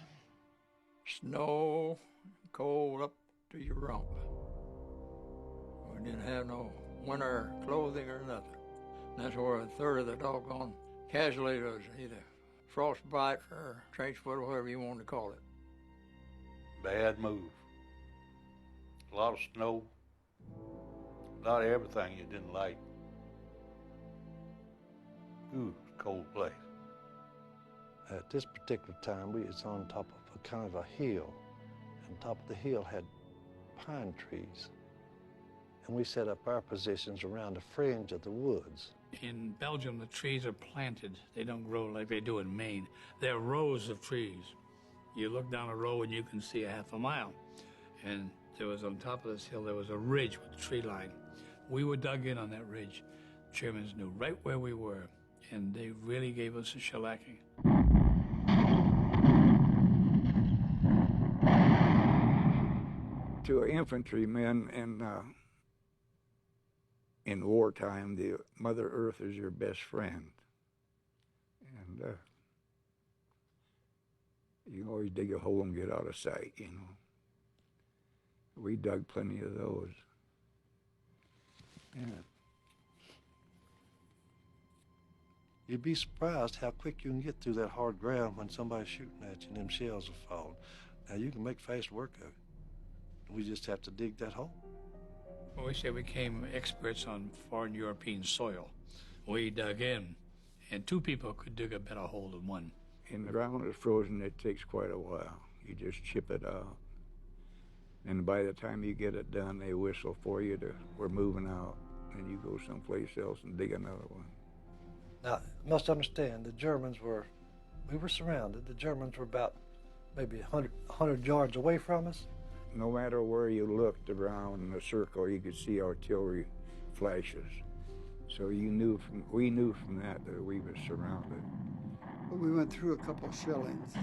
Snow, cold up to your rump. We didn't have no winter clothing or nothing. That's where a third of the doggone casualties was either frostbite or trench foot or whatever you want to call it. Bad move. A lot of snow. A lot of everything you didn't like. Ooh, cold place. At this particular time, we was on top of a kind of a hill, and top of the hill had pine trees. And we set up our positions around the fringe of the woods. In Belgium, the trees are planted. They don't grow like they do in Maine. They're rows of trees. You look down a row and you can see a half a mile. And there was on top of this hill, there was a ridge with a tree line. We were dug in on that ridge. Germans knew right where we were, and they really gave us a shellacking. To infantrymen in wartime, the Mother Earth is your best friend. And you can always dig a hole and get out of sight, you know. We dug plenty of those. Yeah. You'd be surprised how quick you can get through that hard ground when somebody's shooting at you and them shells are falling. Now, you can make fast work of it. We just have to dig that hole. Well, we say we became experts on foreign European soil. We dug in, and two people could dig a better hole than one. And the ground is frozen, it takes quite a while. You just chip it out. And by the time you get it done, they whistle for you we're moving out. and you go someplace else and dig another one. Now, you must understand, we were surrounded. The Germans were about maybe 100 yards away from us. No matter where you looked around in a circle, you could see artillery flashes. So we knew from that we were surrounded. We went through a couple of shellings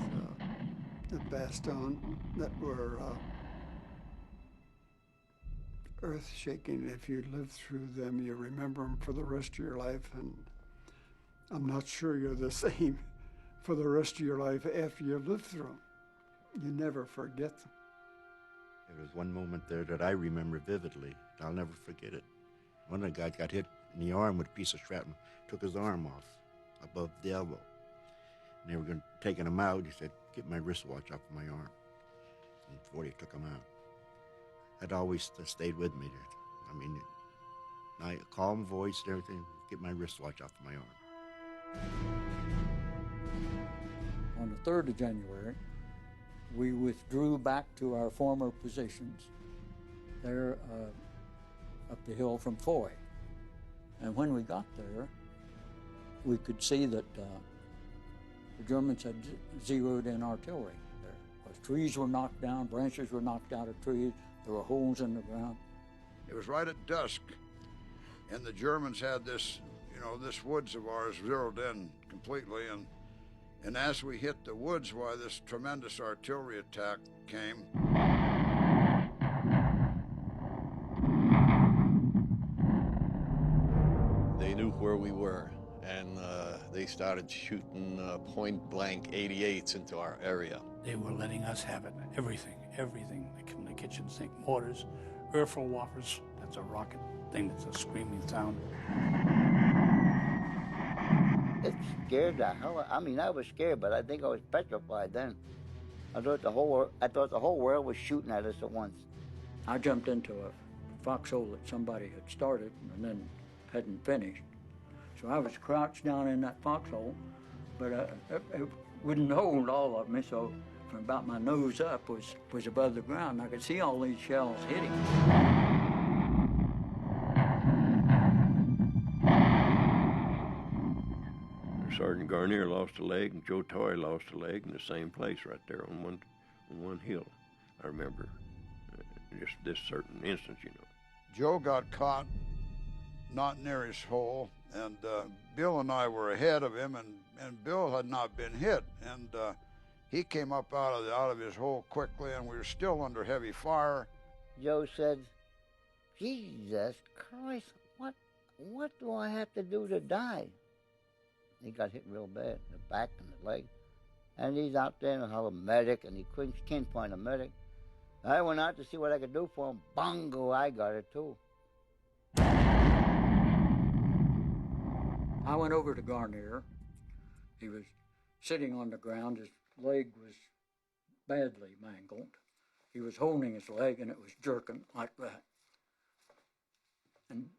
at Bastogne that were earth-shaking. If you lived through them, you remember them for the rest of your life, and I'm not sure you're the same for the rest of your life after you lived through them. You never forget them. There was one moment there that I remember vividly. I'll never forget it. One of the guys got hit in the arm with a piece of shrapnel, took his arm off above the elbow. And they were taking him out. He said, "Get my wristwatch off of my arm." And before they took him out, that always stayed with me. I mean, my calm voice and everything, "Get my wristwatch off of my arm." On the 3rd of January, we withdrew back to our former positions there up the hill from Foy. And when we got there, we could see that the Germans had zeroed in artillery there. Because trees were knocked down, branches were knocked out of trees, there were holes in the ground. It was right at dusk, and the Germans had this, this woods of ours zeroed in completely, and as we hit the woods, why this tremendous artillery attack came. They knew where we were, and they started shooting point-blank 88s into our area. They were letting us have it, everything. From the kitchen sink, mortars, Erfelwaffers, that's a rocket thing that's a screaming sound. It scared the hell. I mean, I was scared, but I think I was petrified then. I thought the whole world was shooting at us at once. I jumped into a foxhole that somebody had started and then hadn't finished. So I was crouched down in that foxhole, but it wouldn't hold all of me, so from about my nose up was above the ground. I could see all these shells hitting. Sergeant Garnier lost a leg, and Joe Toy lost a leg in the same place right there on one hill. I remember just this certain instance, Joe got caught not near his hole, and Bill and I were ahead of him, and Bill had not been hit, and he came up out of his hole quickly, and we were still under heavy fire. Joe said, "Jesus Christ, what do I have to do to die?" He got hit real bad in the back and the leg. And he's out there and have a medic, and he can't find a medic. I went out to see what I could do for him. Bongo, I got it too. I went over to Garnier. He was sitting on the ground. His leg was badly mangled. He was holding his leg, and it was jerking like that. And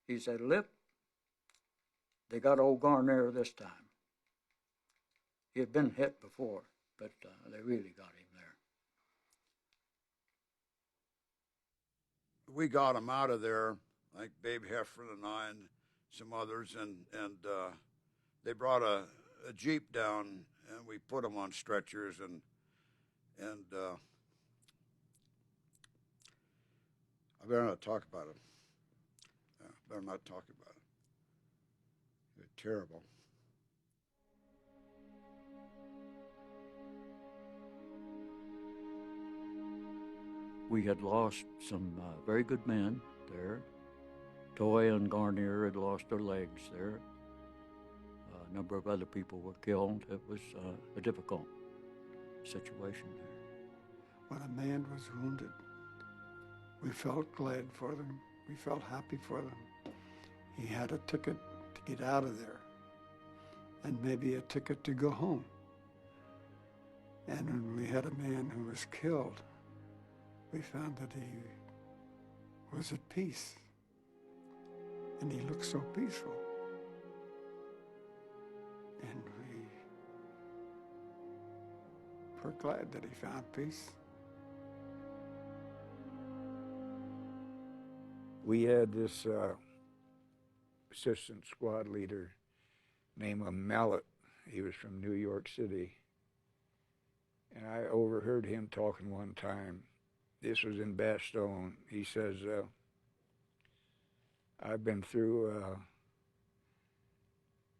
he said, "Lip, they got old Garnier this time." He had been hit before, but they really got him there. We got him out of there, like Babe Heffron and I and some others, and they brought a Jeep down, and we put him on stretchers, and I better not talk about it. Better not talk about it. They're terrible. We had lost some very good men there. Toy and Garnier had lost their legs there. A number of other people were killed. It was a difficult situation there. When a man was wounded, we felt glad for them. We felt happy for them. He had a ticket to get out of there, and maybe a ticket to go home. And when we had a man who was killed, we found that he was at peace, and he looked so peaceful. And we were glad that he found peace. We had this assistant squad leader named Mallet. He was from New York City. And I overheard him talking one time. This was in Bastogne. He says, I've been through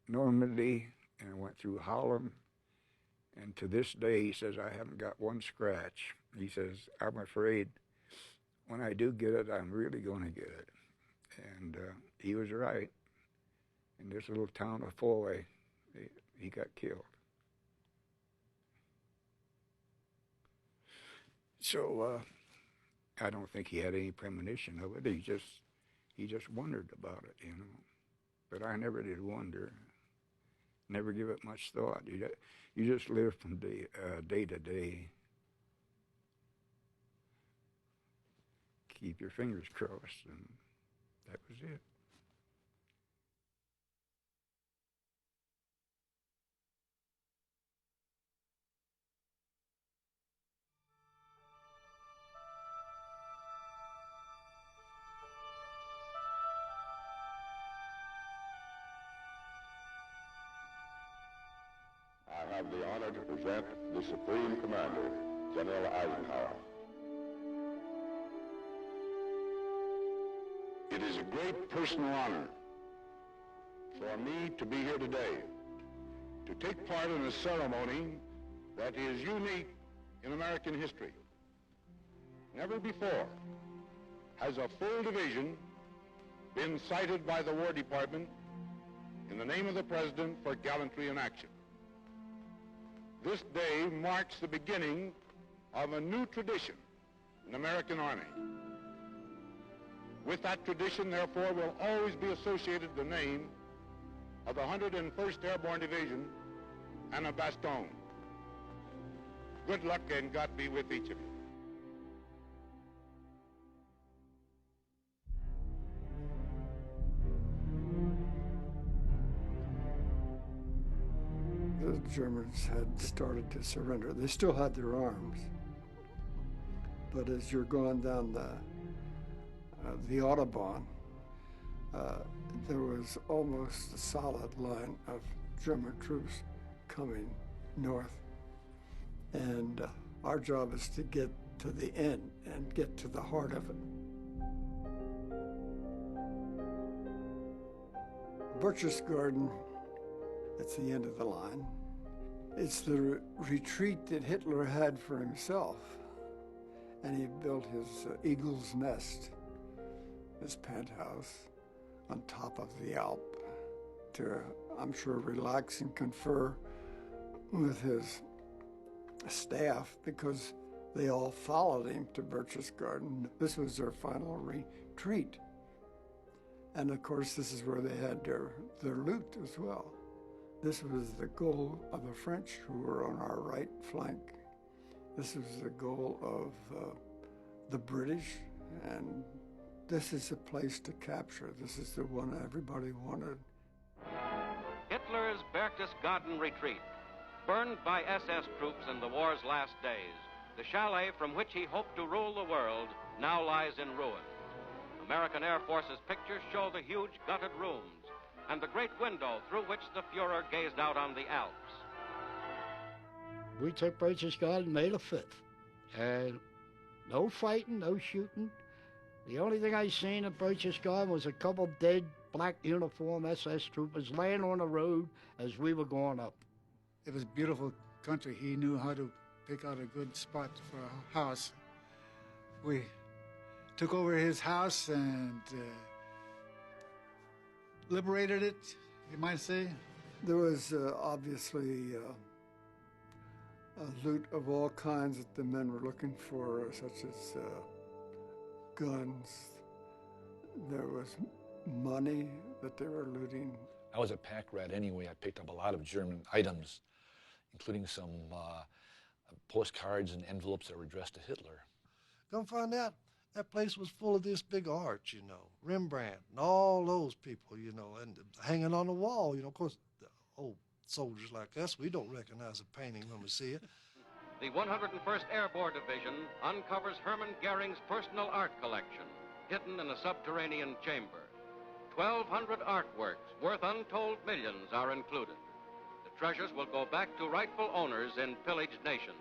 Normandy and I went through Holland. And to this day, he says, I haven't got one scratch. He says, I'm afraid when I do get it, I'm really going to get it. And he was right. In this little town of Foy, he got killed. So I don't think he had any premonition of it. He just wondered about it, you know. But I never did wonder. Never give it much thought. You just live from day to day. Keep your fingers crossed, and that was it. I have the honor to present the Supreme Commander, General Eisenhower. It is a great personal honor for me to be here today to take part in a ceremony that is unique in American history. Never before has a full division been cited by the War Department in the name of the President for gallantry in action. This day marks the beginning of a new tradition in the American Army. With that tradition, therefore, will always be associated the name of the 101st Airborne Division and of Bastogne. Good luck and God be with each of you. The Germans had started to surrender. They still had their arms. But as you're going down the Autobahn, there was almost a solid line of German troops coming north. And our job is to get to the end and get to the heart of it. Butcher's Garden, it's the end of the line. It's the retreat that Hitler had for himself. And he built his eagle's nest, his penthouse, on top of the Alp to, I'm sure, relax and confer with his staff, because they all followed him to Birch's Garden. This was their final retreat. And of course, this is where they had their loot as well. This was the goal of the French, who were on our right flank. This was the goal of the British, and this is a place to capture. This is the one everybody wanted. Hitler's Berchtesgaden retreat, burned by SS troops in the war's last days. The chalet from which he hoped to rule the world now lies in ruin. American Air Force's pictures show the huge gutted rooms and the great window through which the Fuhrer gazed out on the Alps. We took Berchtesgaden May the 5th, and no fighting, no shooting. The only thing I seen at Berchtesgaden was a couple dead black uniform SS troopers laying on the road as we were going up. It was a beautiful country. He knew how to pick out a good spot for a house. We took over his house and liberated it, you might say. There was obviously a loot of all kinds that the men were looking for, such as guns. There was money that they were looting. I was a pack rat anyway. I picked up a lot of German items, including some postcards and envelopes that were addressed to Hitler. Come find out, that place was full of this big art, you know, Rembrandt and all those people, you know, and hanging on the wall, you know. Of course, the old soldiers like us, we don't recognize a painting when we see it. The 101st Airborne Division uncovers Hermann Goering's personal art collection, hidden in a subterranean chamber. 1,200 artworks worth untold millions are included. The treasures will go back to rightful owners in pillaged nations.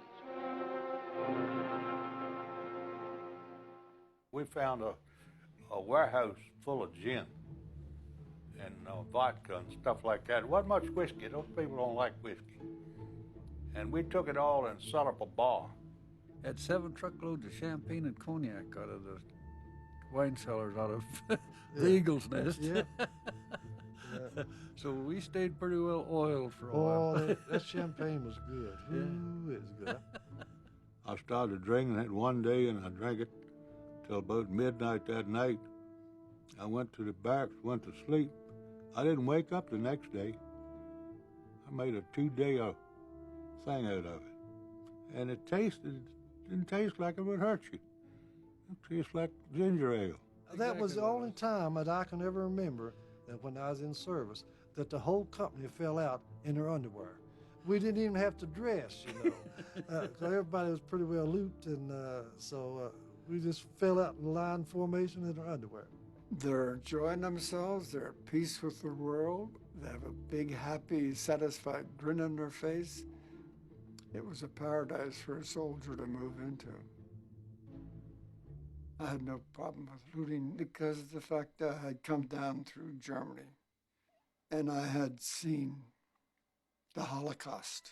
We found a warehouse full of gin and vodka and stuff like that. It wasn't much whiskey. Those people don't like whiskey. And we took it all and set up a bar. Had 7 truckloads of champagne and cognac out of the wine cellars out of the Eagle's Nest. Yeah. So we stayed pretty well oiled for a Oh, while. that champagne was good. Ooh, it was good. I started drinking it one day, and I drank it till about midnight that night. I went to the barracks, went to sleep. I didn't wake up the next day. I made a 2-day thing out of it. And it didn't taste like it would hurt you. It tastes like ginger ale. That was the only time that I can ever remember that when I was in service that the whole company fell out in their underwear. We didn't even have to dress, you know. So everybody was pretty well looped, and so we just fell out in line formation in our underwear. They're enjoying themselves. They're at peace with the world. They have a big, happy, satisfied grin on their face. It was a paradise for a soldier to move into. I had no problem with looting because of the fact that I had come down through Germany and I had seen the Holocaust.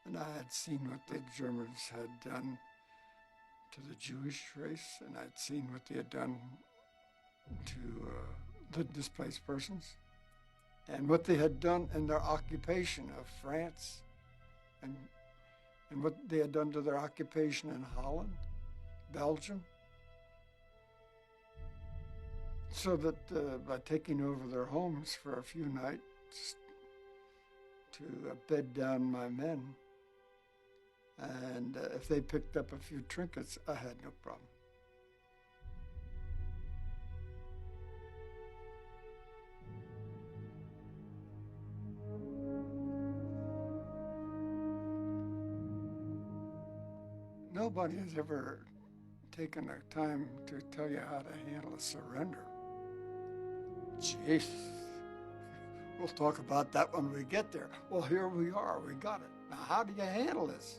And I had seen what the Germans had done to the Jewish race, and I'd seen what they had done to the displaced persons, and what they had done in their occupation of France, and what they had done to their occupation in Holland, Belgium. So that by taking over their homes for a few nights to bed down my men, and if they picked up a few trinkets, I had no problem. Nobody has ever taken the time to tell you how to handle a surrender. Jeez. We'll talk about that when we get there. Well, here we are. We got it. Now, how do you handle this?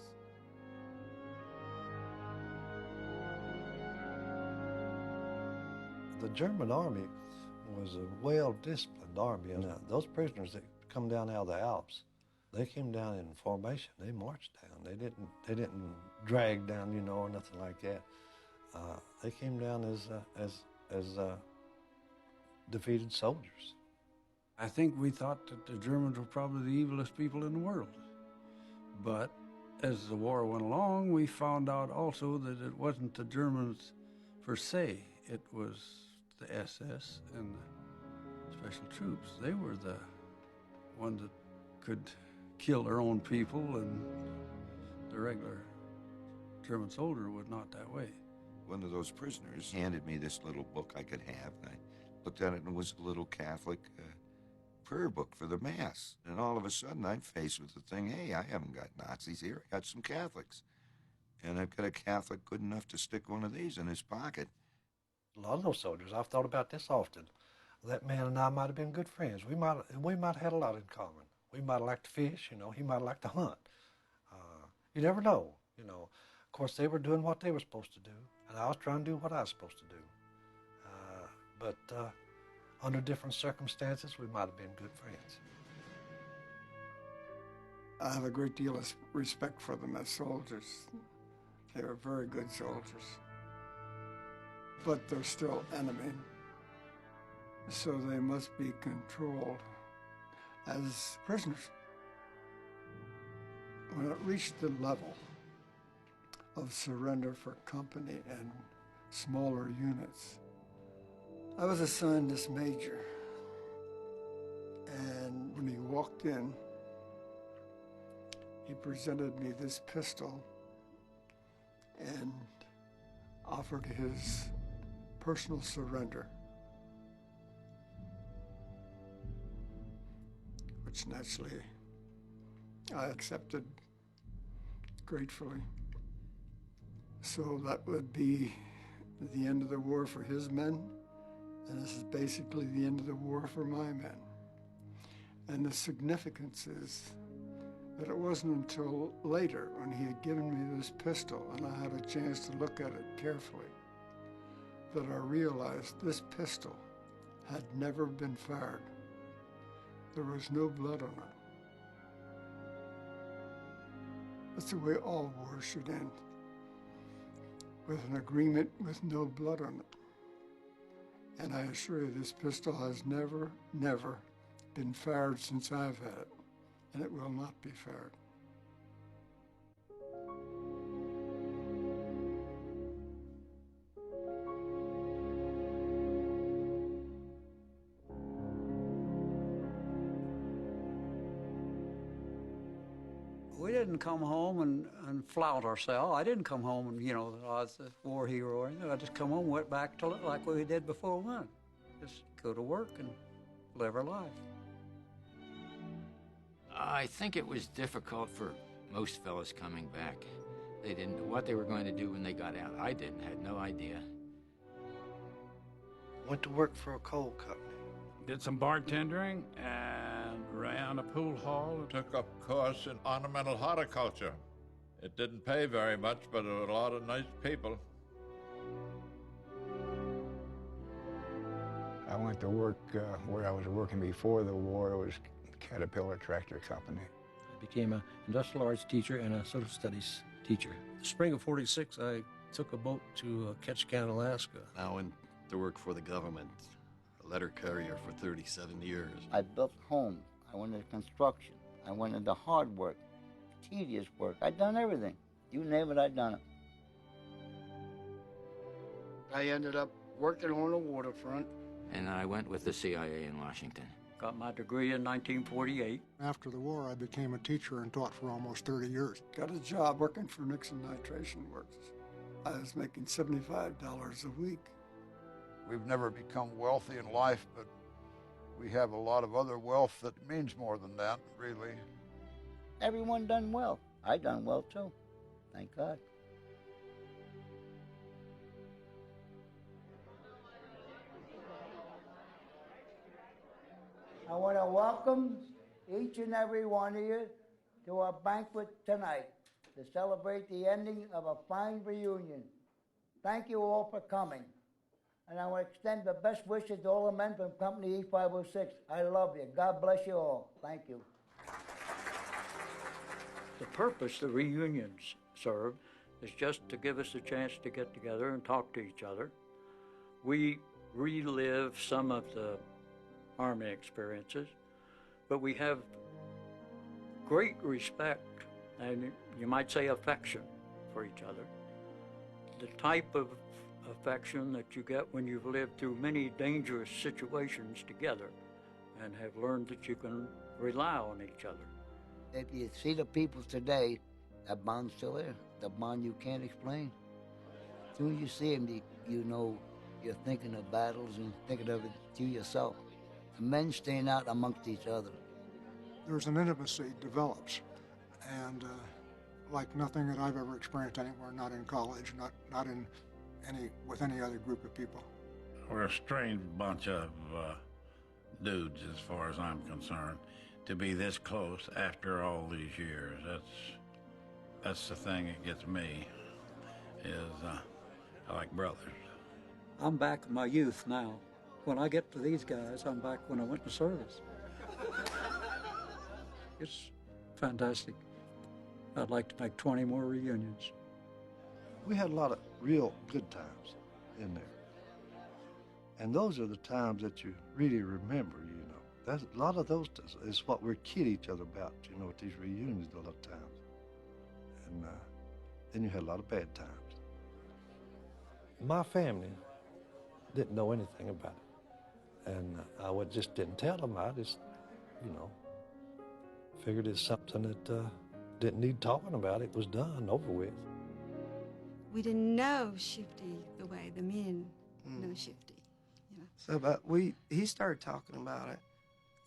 The German army was a well-disciplined army, and those prisoners that come down out of the Alps, they came down in formation. They marched down. They didn't drag down, you know, or nothing like that. They came down as defeated soldiers. I think we thought that the Germans were probably the evilest people in the world. But as the war went along, we found out also that it wasn't the Germans per se. It was the SS and the special troops. They were the ones that could kill their own people, and the regular German soldier was not that way. One of those prisoners handed me this little book I could have, and I looked at it, and it was a little Catholic prayer book for the Mass. And all of a sudden, I'm faced with the thing, hey, I haven't got Nazis here, I got some Catholics. And I've got a Catholic good enough to stick one of these in his pocket. A lot of those soldiers, I've thought about this often. That man and I might have been good friends. We might have had a lot in common. We might have liked to fish, you know. He might have liked to hunt. You never know, you know. Of course, they were doing what they were supposed to do, and I was trying to do what I was supposed to do. But under different circumstances, we might have been good friends. I have a great deal of respect for them as soldiers. They were very good soldiers. But they're still enemy. So they must be controlled as prisoners. When it reached the level of surrender for company and smaller units, I was assigned this major. And when he walked in, he presented me this pistol and offered his personal surrender, which naturally I accepted gratefully. So that would be the end of the war for his men, and this is basically the end of the war for my men. And the significance is that it wasn't until later, when he had given me this pistol and I had a chance to look at it carefully, that I realized this pistol had never been fired. There was no blood on it. That's the way all wars should end, with an agreement with no blood on it. And I assure you, this pistol has never, never been fired since I've had it, and it will not be fired. We didn't come home and flout ourselves. I didn't come home and, you know, I was a war hero or anything. I just come home and went back to like we did before we went. Just go to work and live our life. I think it was difficult for most fellas coming back. They didn't know what they were going to do when they got out. I didn't, had no idea. Went to work for a coal company. Did some bartending and ran a pool hall. Took up a course in ornamental horticulture. It didn't pay very much, but there were a lot of nice people. I went to work where I was working before the war. It was Caterpillar Tractor Company. I became an industrial arts teacher and a social studies teacher. The spring of '46, I took a boat to Ketchikan, Alaska. I went to work for the government, a letter carrier for 37 years. I built homes. I went into construction. I went into hard work, tedious work. I'd done everything. You name it, I'd done it. I ended up working on the waterfront. And I went with the CIA in Washington. Got my degree in 1948. After the war, I became a teacher and taught for almost 30 years. Got a job working for Nixon Nitration Works. I was making $75 a week. We've never become wealthy in life, but we have a lot of other wealth that means more than that, really. Everyone done well. I done well too. Thank God. I want to welcome each and every one of you to our banquet tonight to celebrate the ending of a fine reunion. Thank you all for coming. And I want to extend the best wishes to all the men from Company E506. I love you. God bless you all. Thank you. The purpose the reunions serve is just to give us a chance to get together and talk to each other. We relive some of the Army experiences, but we have great respect and you might say affection for each other. The type of affection that you get when you've lived through many dangerous situations together and have learned that you can rely on each other. If you see the people today, that bond's still there. The bond you can't explain. As soon as you see them, you know you're thinking of battles and thinking of it to yourself. The men stand out amongst each other. There's an intimacy develops, and like nothing that I've ever experienced anywhere, not in college, not in with any other group of people. We're a strange bunch of dudes, as far as I'm concerned, to be this close after all these years. That's the thing that gets me, is I like brothers. I'm back in my youth now. When I get to these guys, I'm back when I went to service. It's fantastic. I'd like to make 20 more reunions. We had a lot of real good times in there. And those are the times that you really remember, you know. That's, a lot of those is what we kid each other about, you know, at these reunions a lot of times. And then you had a lot of bad times. My family didn't know anything about it. And just didn't tell them. I just, you know, figured it's something that didn't need talking about. It was done, over with. We didn't know Shifty the way the men know Shifty. You know? So, he started talking about it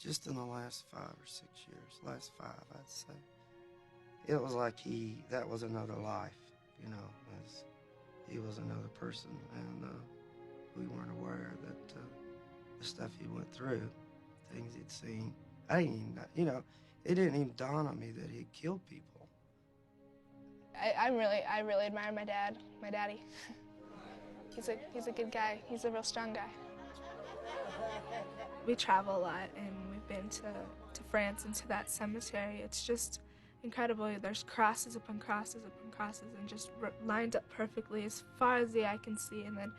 just in the last 5 or 6 years. Last 5, I'd say. It was like that was another life, you know. he was another person, and we weren't aware that the stuff he went through, things he'd seen. I didn't even, you know, it didn't even dawn on me that he'd killed people. I really admire my daddy. He's a good guy. He's a real strong guy. We travel a lot, and we've been to France and to that cemetery. It's just incredible. There's crosses upon crosses upon crosses, and just lined up perfectly as far as the eye can see. And then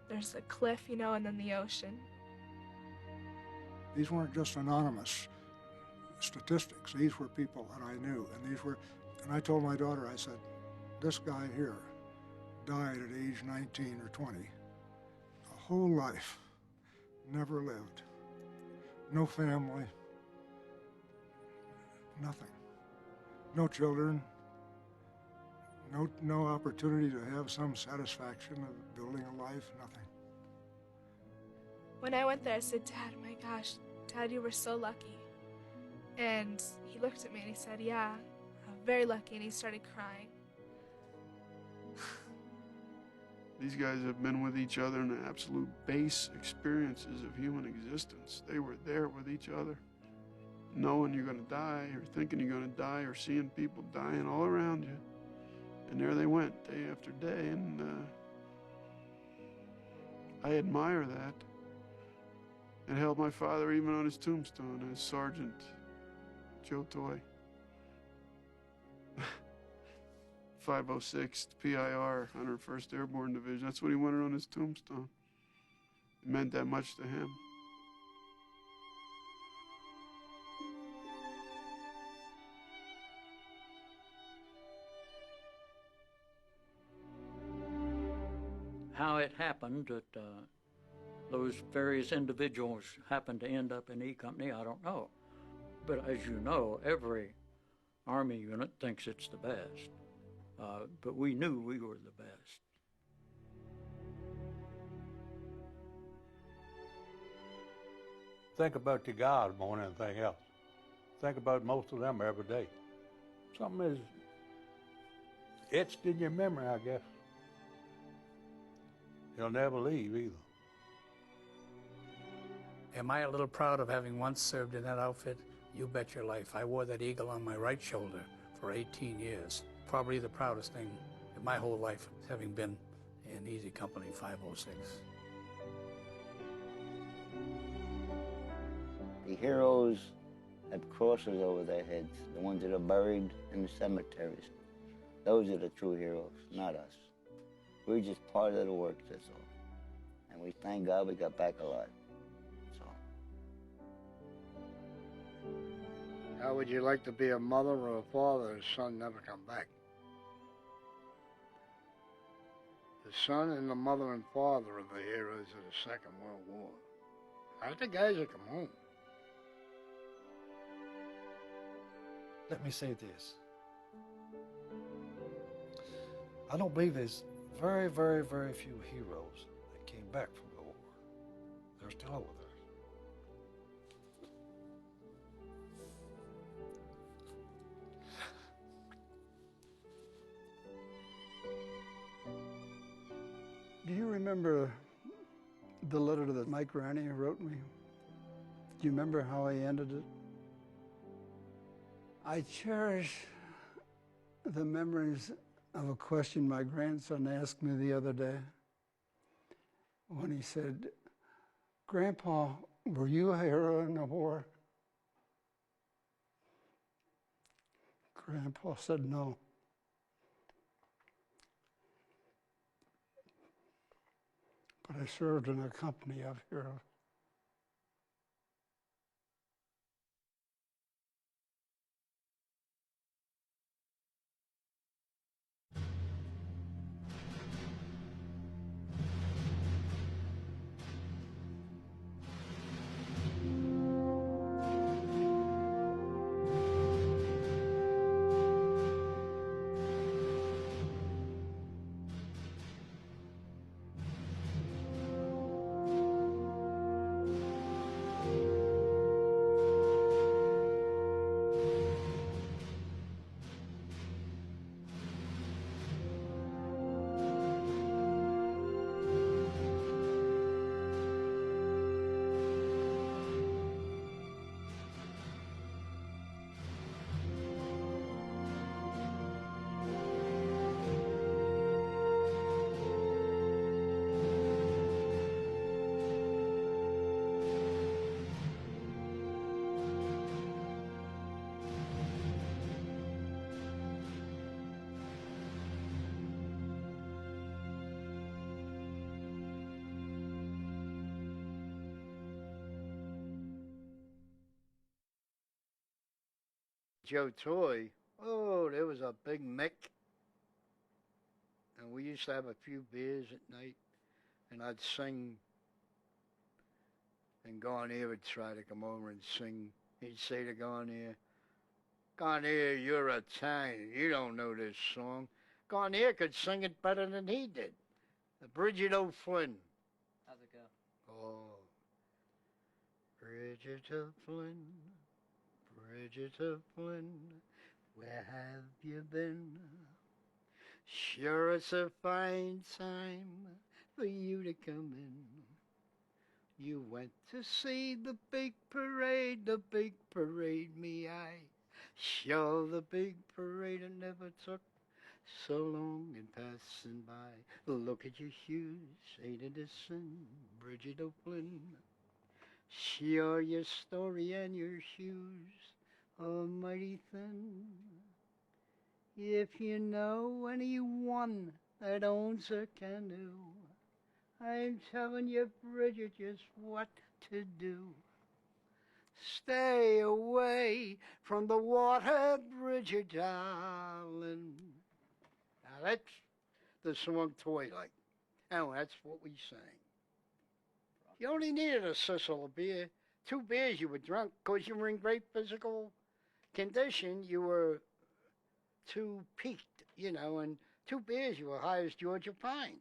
there's a cliff, you know, and then the ocean. These weren't just anonymous statistics. These were people that I knew, and I told my daughter, I said, this guy here died at age 19 or 20. A whole life, never lived. No family, nothing. No children, no opportunity to have some satisfaction of building a life, nothing. When I went there, I said, Dad, my gosh, Dad, you were so lucky. And he looked at me and he said, yeah, I'm very lucky, and he started crying. These guys have been with each other in the absolute base experiences of human existence. They were there with each other, knowing you're going to die, or thinking you're going to die, or seeing people dying all around you. And there they went, day after day, and I admire that. It held my father even on his tombstone as Sergeant Joe Toy. 506th PIR, 101st Airborne Division. That's what he wanted on his tombstone. It meant that much to him. How it happened that those various individuals happened to end up in E Company, I don't know. But as you know, every Army unit thinks it's the best. But we knew we were the best. Think about your guys more than anything else. Think about most of them every day. Something is etched in your memory, I guess. You'll never leave either. Am I a little proud of having once served in that outfit? You bet your life. I wore that eagle on my right shoulder for 18 years. Probably the proudest thing in my whole life, having been in Easy Company 506. The heroes have crosses over their heads, the ones that are buried in the cemeteries. Those are the true heroes, not us. We're just part of the work, that's all. And we thank God we got back alive. That's all. How would you like to be a mother or a father whose son never come back? The son and the mother and father are the heroes of the Second World War. Not the guys that come home. Let me say this. I don't believe there's very, very, very few heroes that came back from the war. They're still over there. Do you remember the letter that Mike Ranney wrote me? Do you remember how he ended it? I cherish the memories of a question my grandson asked me the other day when he said, Grandpa, were you a hero in the war? Grandpa said no. But I served in a company of heroes. Joe Toy, oh, there was a big Mick. And we used to have a few beers at night, and I'd sing, and Garnier would try to come over and sing. He'd say to Garnier, Garnier, you're Italian. You don't know this song. Garnier could sing it better than he did. The Bridget O'Flynn. How's it go? Oh. Bridget O'Flynn, Bridget O'Flynn, where have you been? Sure it's a fine time for you to come in. You went to see the big parade me eye. Sure the big parade I never took so long in passing by. Look at your shoes, ain't it a sin, Bridget O'Flynn? Sure your story and your shoes are mighty thin. If you know anyone that owns a canoe, I'm telling you, Bridget, just what to do. Stay away from the water, Bridget, darling. Now that's the song Toy like. And that's what we sang. You only needed a sissel of beer. 2 beers you were drunk because you were in great physical condition. You were too peaked, and 2 beers you were high as Georgia Pine,